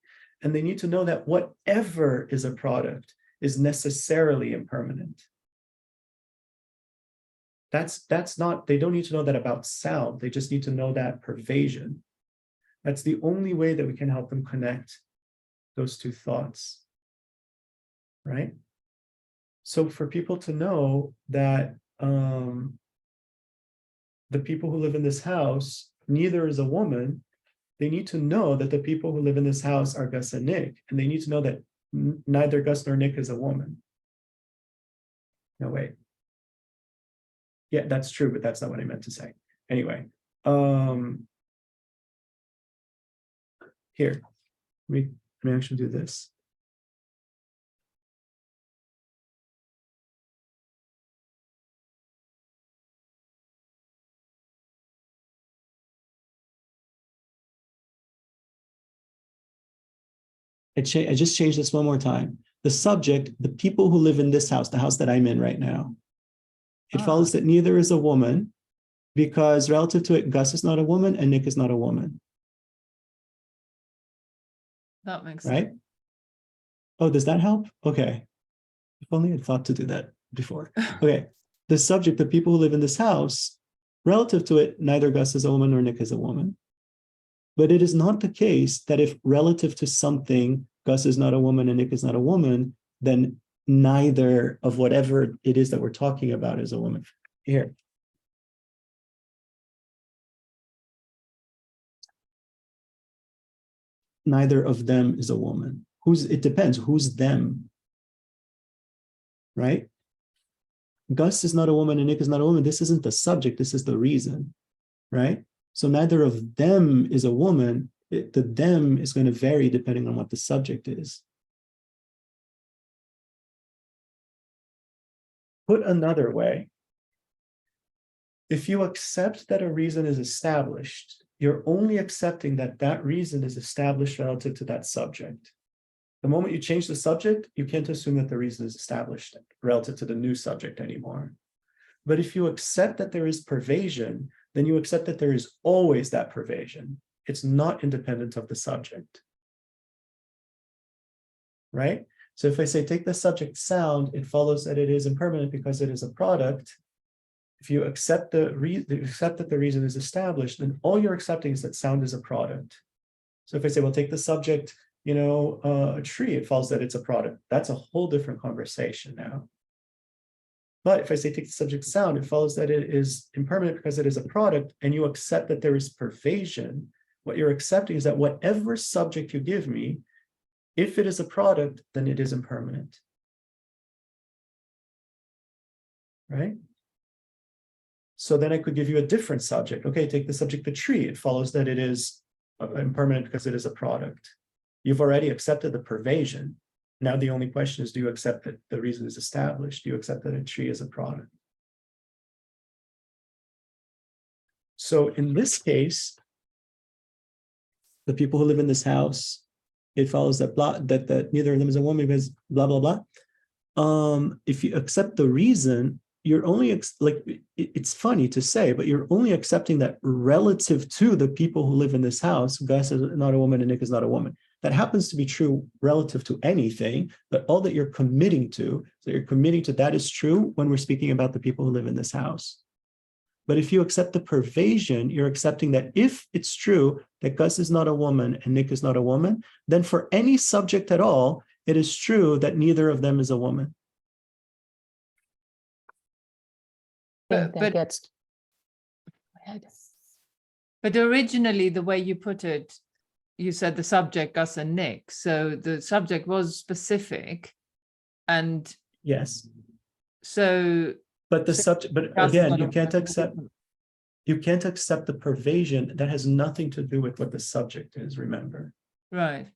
And they need to know that whatever is a product is necessarily impermanent. That's not, they don't need to know that about sound. They just need to know that pervasion. That's the only way that we can help them connect those two thoughts, right? So for people to know that the people who live in this house, neither is a woman, they need to know that the people who live in this house are Gus and Nick, and they need to know that neither Gus nor Nick is a woman. No, wait. Yeah, that's true, but that's not what I meant to say. Anyway, here, let me actually do this. I just changed this one more time. The subject, the people who live in this house, the house that I'm in right now, it follows that neither is a woman because relative to it, Gus is not a woman and Nick is not a woman. That makes right? sense. Oh, does that help? Okay. If only I'd thought to do that before. Okay. The subject, the people who live in this house, relative to it, neither Gus is a woman nor Nick is a woman. But it is not the case that if relative to something, Gus is not a woman and Nick is not a woman, then neither of whatever it is that we're talking about is a woman. Here, neither of them is a woman. It depends, who's them? Right? Gus is not a woman and Nick is not a woman. This isn't the subject, this is the reason, right? So neither of them is a woman. The them is going to vary depending on what the subject is. Put another way, if you accept that a reason is established, you're only accepting that that reason is established relative to that subject. The moment you change the subject, you can't assume that the reason is established relative to the new subject anymore. But if you accept that there is pervasion, then you accept that there is always that pervasion. It's not independent of the subject. Right? So if I say, take the subject sound, it follows that it is impermanent because it is a product. If you accept that the reason is established, then all you're accepting is that sound is a product. So if I say, well, take the subject, a tree, it follows that it's a product. That's a whole different conversation now. But if I say take the subject sound, it follows that it is impermanent because it is a product, and you accept that there is pervasion. What you're accepting is that whatever subject you give me, if it is a product, then it is impermanent. Right? So then I could give you a different subject. Okay, take the subject, the tree. It follows that it is impermanent because it is a product. You've already accepted the pervasion. Now the only question is, do you accept that the reason is established? Do you accept that a tree is a product? So in this case, the people who live in this house, it follows that that neither of them is a woman because blah, blah, blah. If you accept the reason, you're only, it's funny to say, but you're only accepting that relative to the people who live in this house. Gus is not a woman and Nick is not a woman. That happens to be true relative to anything, but all that you're committing to, that is true when we're speaking about the people who live in this house. But if you accept the pervasion, you're accepting that if it's true that Gus is not a woman and Nick is not a woman, then for any subject at all, it is true that neither of them is a woman. But originally, the way you put it, you said the subject, Gus and Nick. So the subject was specific, and yes. So, but the subject, but again, you can't accept the pervasion. That has nothing to do with what the subject is. Remember, right?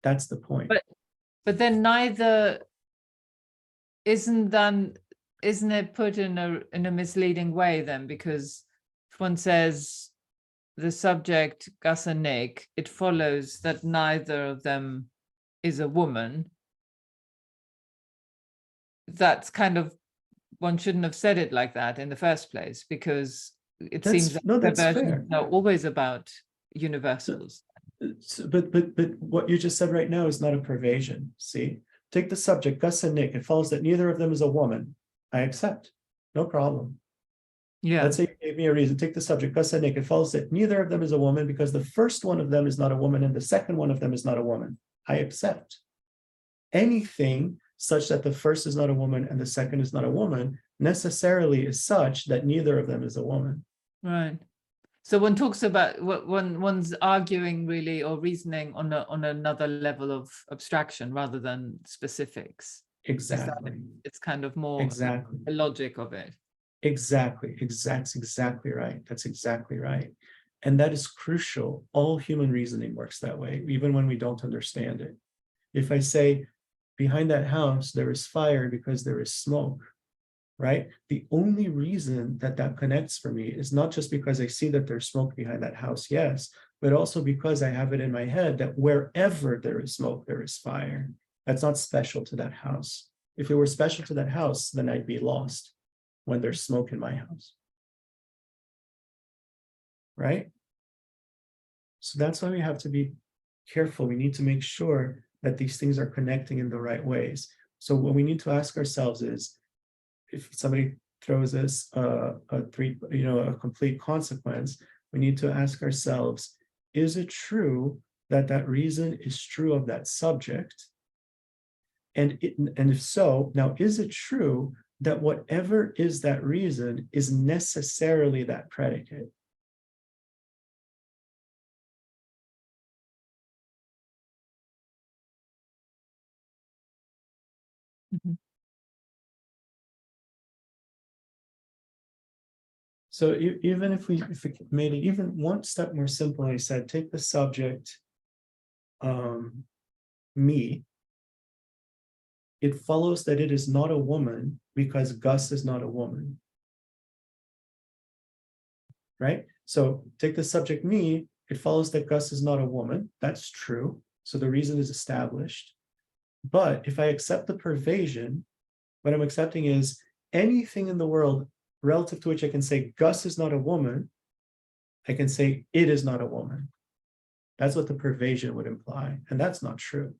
That's the point. But then neither isn't it put in a misleading way then? Because if one says the subject, Gus and Nick, it follows that neither of them is a woman. That's kind of, one shouldn't have said it like that in the first place, because it seems like perversions are always about universals. But what you just said right now is not a pervasion. See, take the subject, Gus and Nick. It follows that neither of them is a woman. I accept, no problem. Yeah. Let's say you gave me a reason. Take the subject, Gus and Nick. It follows that neither of them is a woman because the first one of them is not a woman and the second one of them is not a woman. I accept. Anything such that the first is not a woman and the second is not a woman necessarily is such that neither of them is a woman. Right. So one talks about one's arguing really, or reasoning on another level of abstraction rather than specifics. Exactly. It's kind of more exactly the logic of it. Exactly. That's exactly right. That's exactly right. And that is crucial. All human reasoning works that way, even when we don't understand it. If I say, behind that house, there is fire because there is smoke, right? The only reason that connects for me is not just because I see that there's smoke behind that house, yes, but also because I have it in my head that wherever there is smoke, there is fire. That's not special to that house. If it were special to that house, then I'd be lost when there's smoke in my house, right? So that's why we have to be careful. We need to make sure that these things are connecting in the right ways. So what we need to ask ourselves is, if somebody throws us a complete consequence, we need to ask ourselves, is it true that that reason is true of that subject? And if so, now is it true that whatever is that reason is necessarily that predicate? So even if we made it even one step more simple, I said, take the subject, me. It follows that it is not a woman because Gus is not a woman. Right? So take the subject me, it follows that Gus is not a woman. That's true. So the reason is established. But if I accept the pervasion, what I'm accepting is anything in the world relative to which I can say Gus is not a woman, I can say it is not a woman. That's what the pervasion would imply. And that's not true.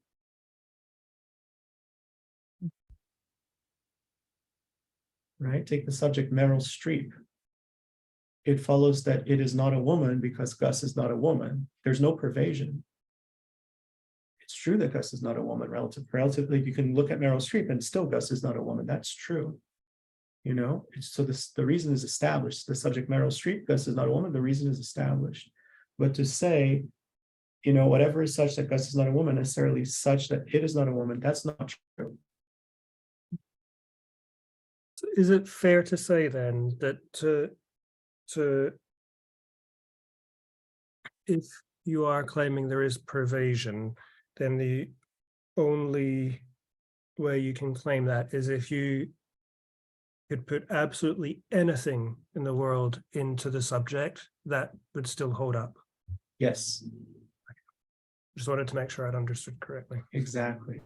Right? Take the subject Meryl Streep. It follows that it is not a woman because Gus is not a woman. There's no pervasion. It's true that Gus is not a woman relatively. You can look at Meryl Streep and still Gus is not a woman. That's true. You know, so the reason is established. The subject Meryl Streep, Gus is not a woman. The reason is established. But to say, you know, whatever is such that Gus is not a woman, necessarily such that it is not a woman, that's not true. Is it fair to say then that if you are claiming there is pervasion, then the only way you can claim that is if you could put absolutely anything in the world into the subject, that would still hold up? Yes. Just wanted to make sure I'd understood correctly. Exactly.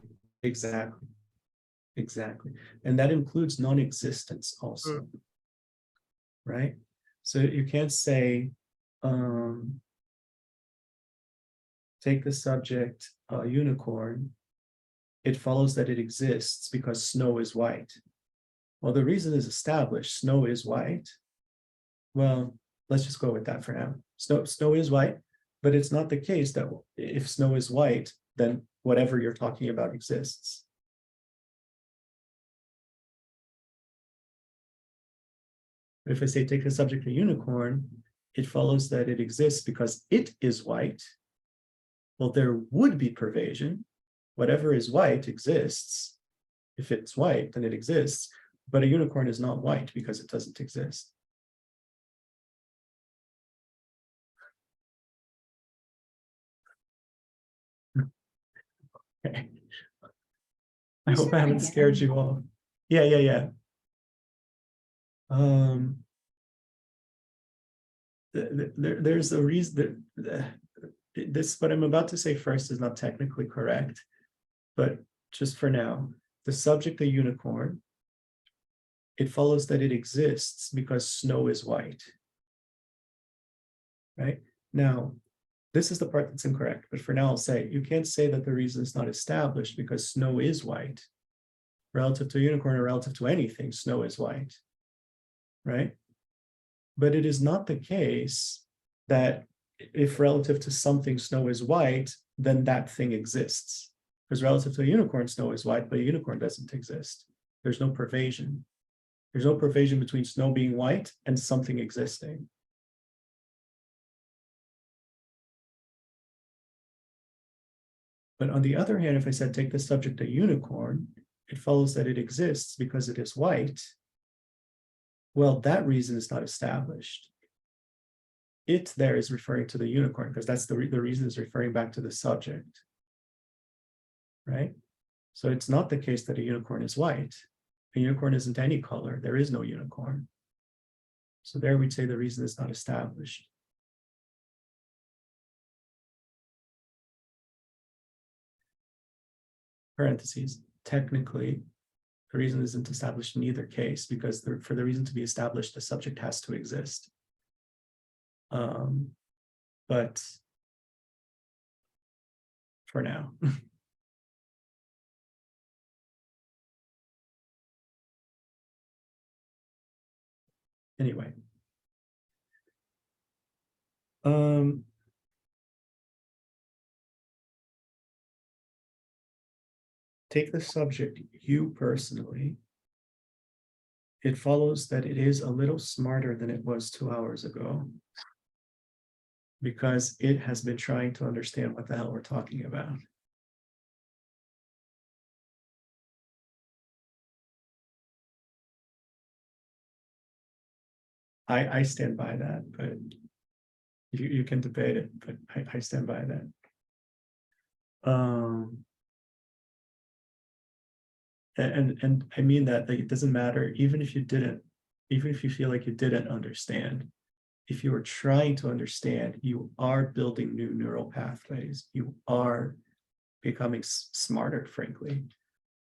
And that includes non-existence also. Right? So you can't say, take the subject unicorn, it follows that it exists because snow is white. Well, the reason is established, snow is white. Well, let's just go with that for now. Snow is white, but it's not the case that if snow is white, then whatever you're talking about exists. If I say take the subject a unicorn, it follows that it exists because it is white. Well, there would be pervasion. Whatever is white exists. If it's white, then it exists. But a unicorn is not white because it doesn't exist. Okay. I hope I haven't scared you off. Yeah. There's a reason that this, what I'm about to say first is not technically correct, but just for now, the subject, the unicorn, it follows that it exists because snow is white. Right? Now, this is the part that's incorrect, but for now I'll say, you can't say that the reason is not established because snow is white. Relative to a unicorn or relative to anything, snow is white. Right? But it is not the case that if relative to something snow is white, then that thing exists. Because relative to a unicorn, snow is white, but a unicorn doesn't exist. There's no pervasion. There's no pervasion between snow being white and something existing. But on the other hand, if I said take the subject a unicorn, it follows that it exists because it is white. Well, that reason is not established. It there is referring to the unicorn because that's the reason is referring back to the subject. Right? So it's not the case that a unicorn is white. A unicorn isn't any color. There is no unicorn. So there we'd say the reason is not established. Parentheses, technically, the reason isn't established in either case because for the reason to be established, the subject has to exist. But for now. Anyway. Take the subject, you personally. It follows that it is a little smarter than it was 2 hours ago because it has been trying to understand what the hell we're talking about. I stand by that, but you can debate it, but I stand by that. And I mean that, like, it doesn't matter, even if you feel like you didn't understand, if you are trying to understand, you are building new neural pathways. You are becoming smarter, frankly.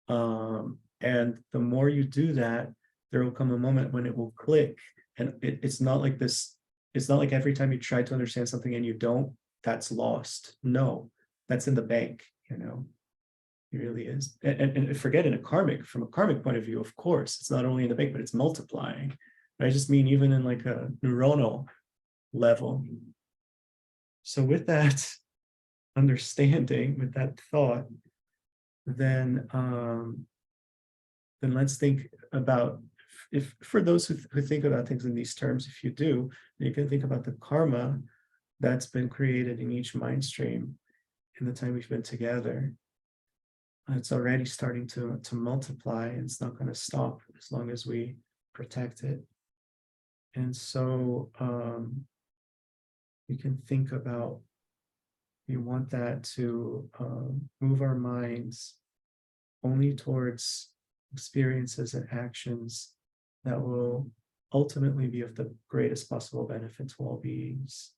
And the more you do that, there will come a moment when it will click. And it's not like this, it's not like every time you try to understand something and you don't, that's lost. No, that's in the bank, you know. It really is. And forget from a karmic point of view, of course, it's not only in the bank, but it's multiplying. But I just mean even in like a neuronal level. So with that understanding, with that thought, then let's think about, if for those who think about things in these terms, if you do, you can think about the karma that's been created in each mind stream in the time we've been together. It's already starting to multiply, and it's not going to stop as long as we protect it. And so we can think about, we want that to move our minds only towards experiences and actions that will ultimately be of the greatest possible benefit to all beings.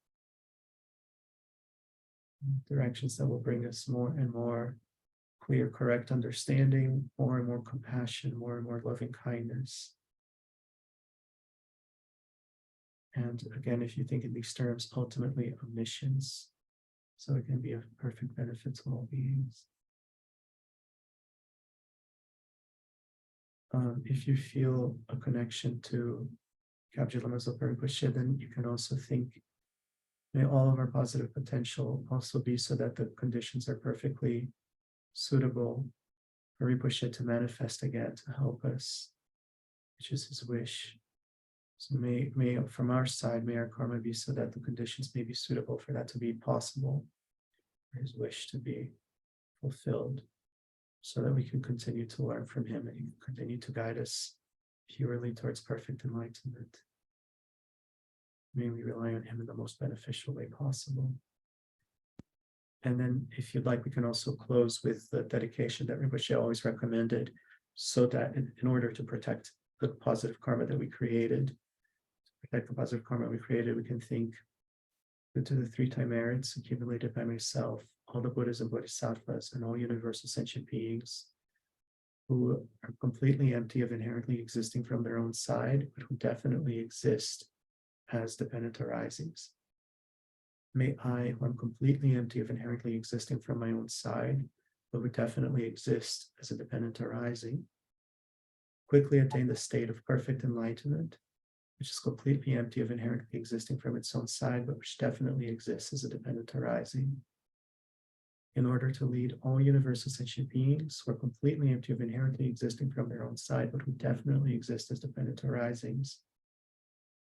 Directions that will bring us more and more clear, correct understanding, more and more compassion, more and more loving kindness. And again, if you think in these terms, ultimately omniscience, so it can be of perfect benefit to all beings. If you feel a connection to Kyabje Lama Zopa Rinpoche, then you can also think, may all of our positive potential also be so that the conditions are perfectly suitable for Rinpoche to manifest again, to help us, which is his wish. So may from our side, may our karma be so that the conditions may be suitable for that to be possible, for his wish to be fulfilled, so that we can continue to learn from him and he can continue to guide us purely towards perfect enlightenment. May we rely on him in the most beneficial way possible. And then if you'd like, we can also close with the dedication that Rinpoche always recommended, so that in order to protect the positive karma that we created, we can think that to the 3 merits accumulated by myself, all the Buddhas and Bodhisattvas, and all universal sentient beings who are completely empty of inherently existing from their own side, but who definitely exist as dependent arisings. May I, who am completely empty of inherently existing from my own side, but who definitely exist as a dependent arising, quickly attain the state of perfect enlightenment, which is completely empty of inherently existing from its own side, but which definitely exists as a dependent arising. In order to lead all universal sentient beings who are completely empty of inherently existing from their own side, but who definitely exist as dependent arisings,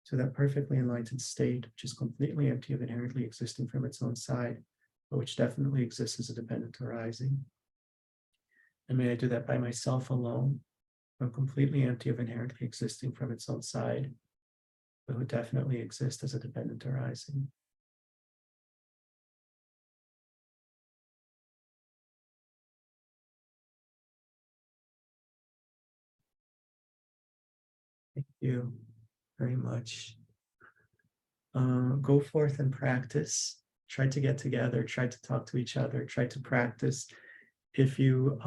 to that perfectly enlightened state, which is completely empty of inherently existing from its own side, but which definitely exists as a dependent arising. And may I do that by myself alone, who am completely empty of inherently existing from its own side, but who definitely exist as a dependent arising. Thank you very much. Go forth and practice. Try to get together, try to talk to each other, try to practice. If you're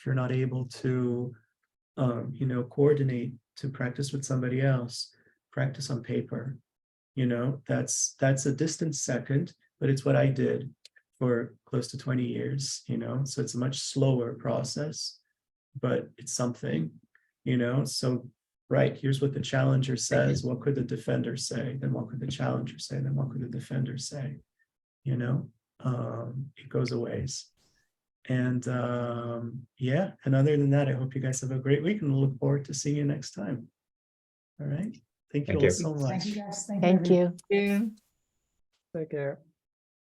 not able to coordinate to practice with somebody else, practice on paper. That's a distant second, but it's what I did for close to 20 years, so it's a much slower process, but it's something, so right, here's what the challenger says. What could the defender say? Then what could the challenger say? Then what could the defender say? It goes a ways. And yeah, and other than that, I hope you guys have a great week, and we'll look forward to seeing you next time. All right. Thank you all so much. Thank you, guys. Thank you. Yeah. Take care.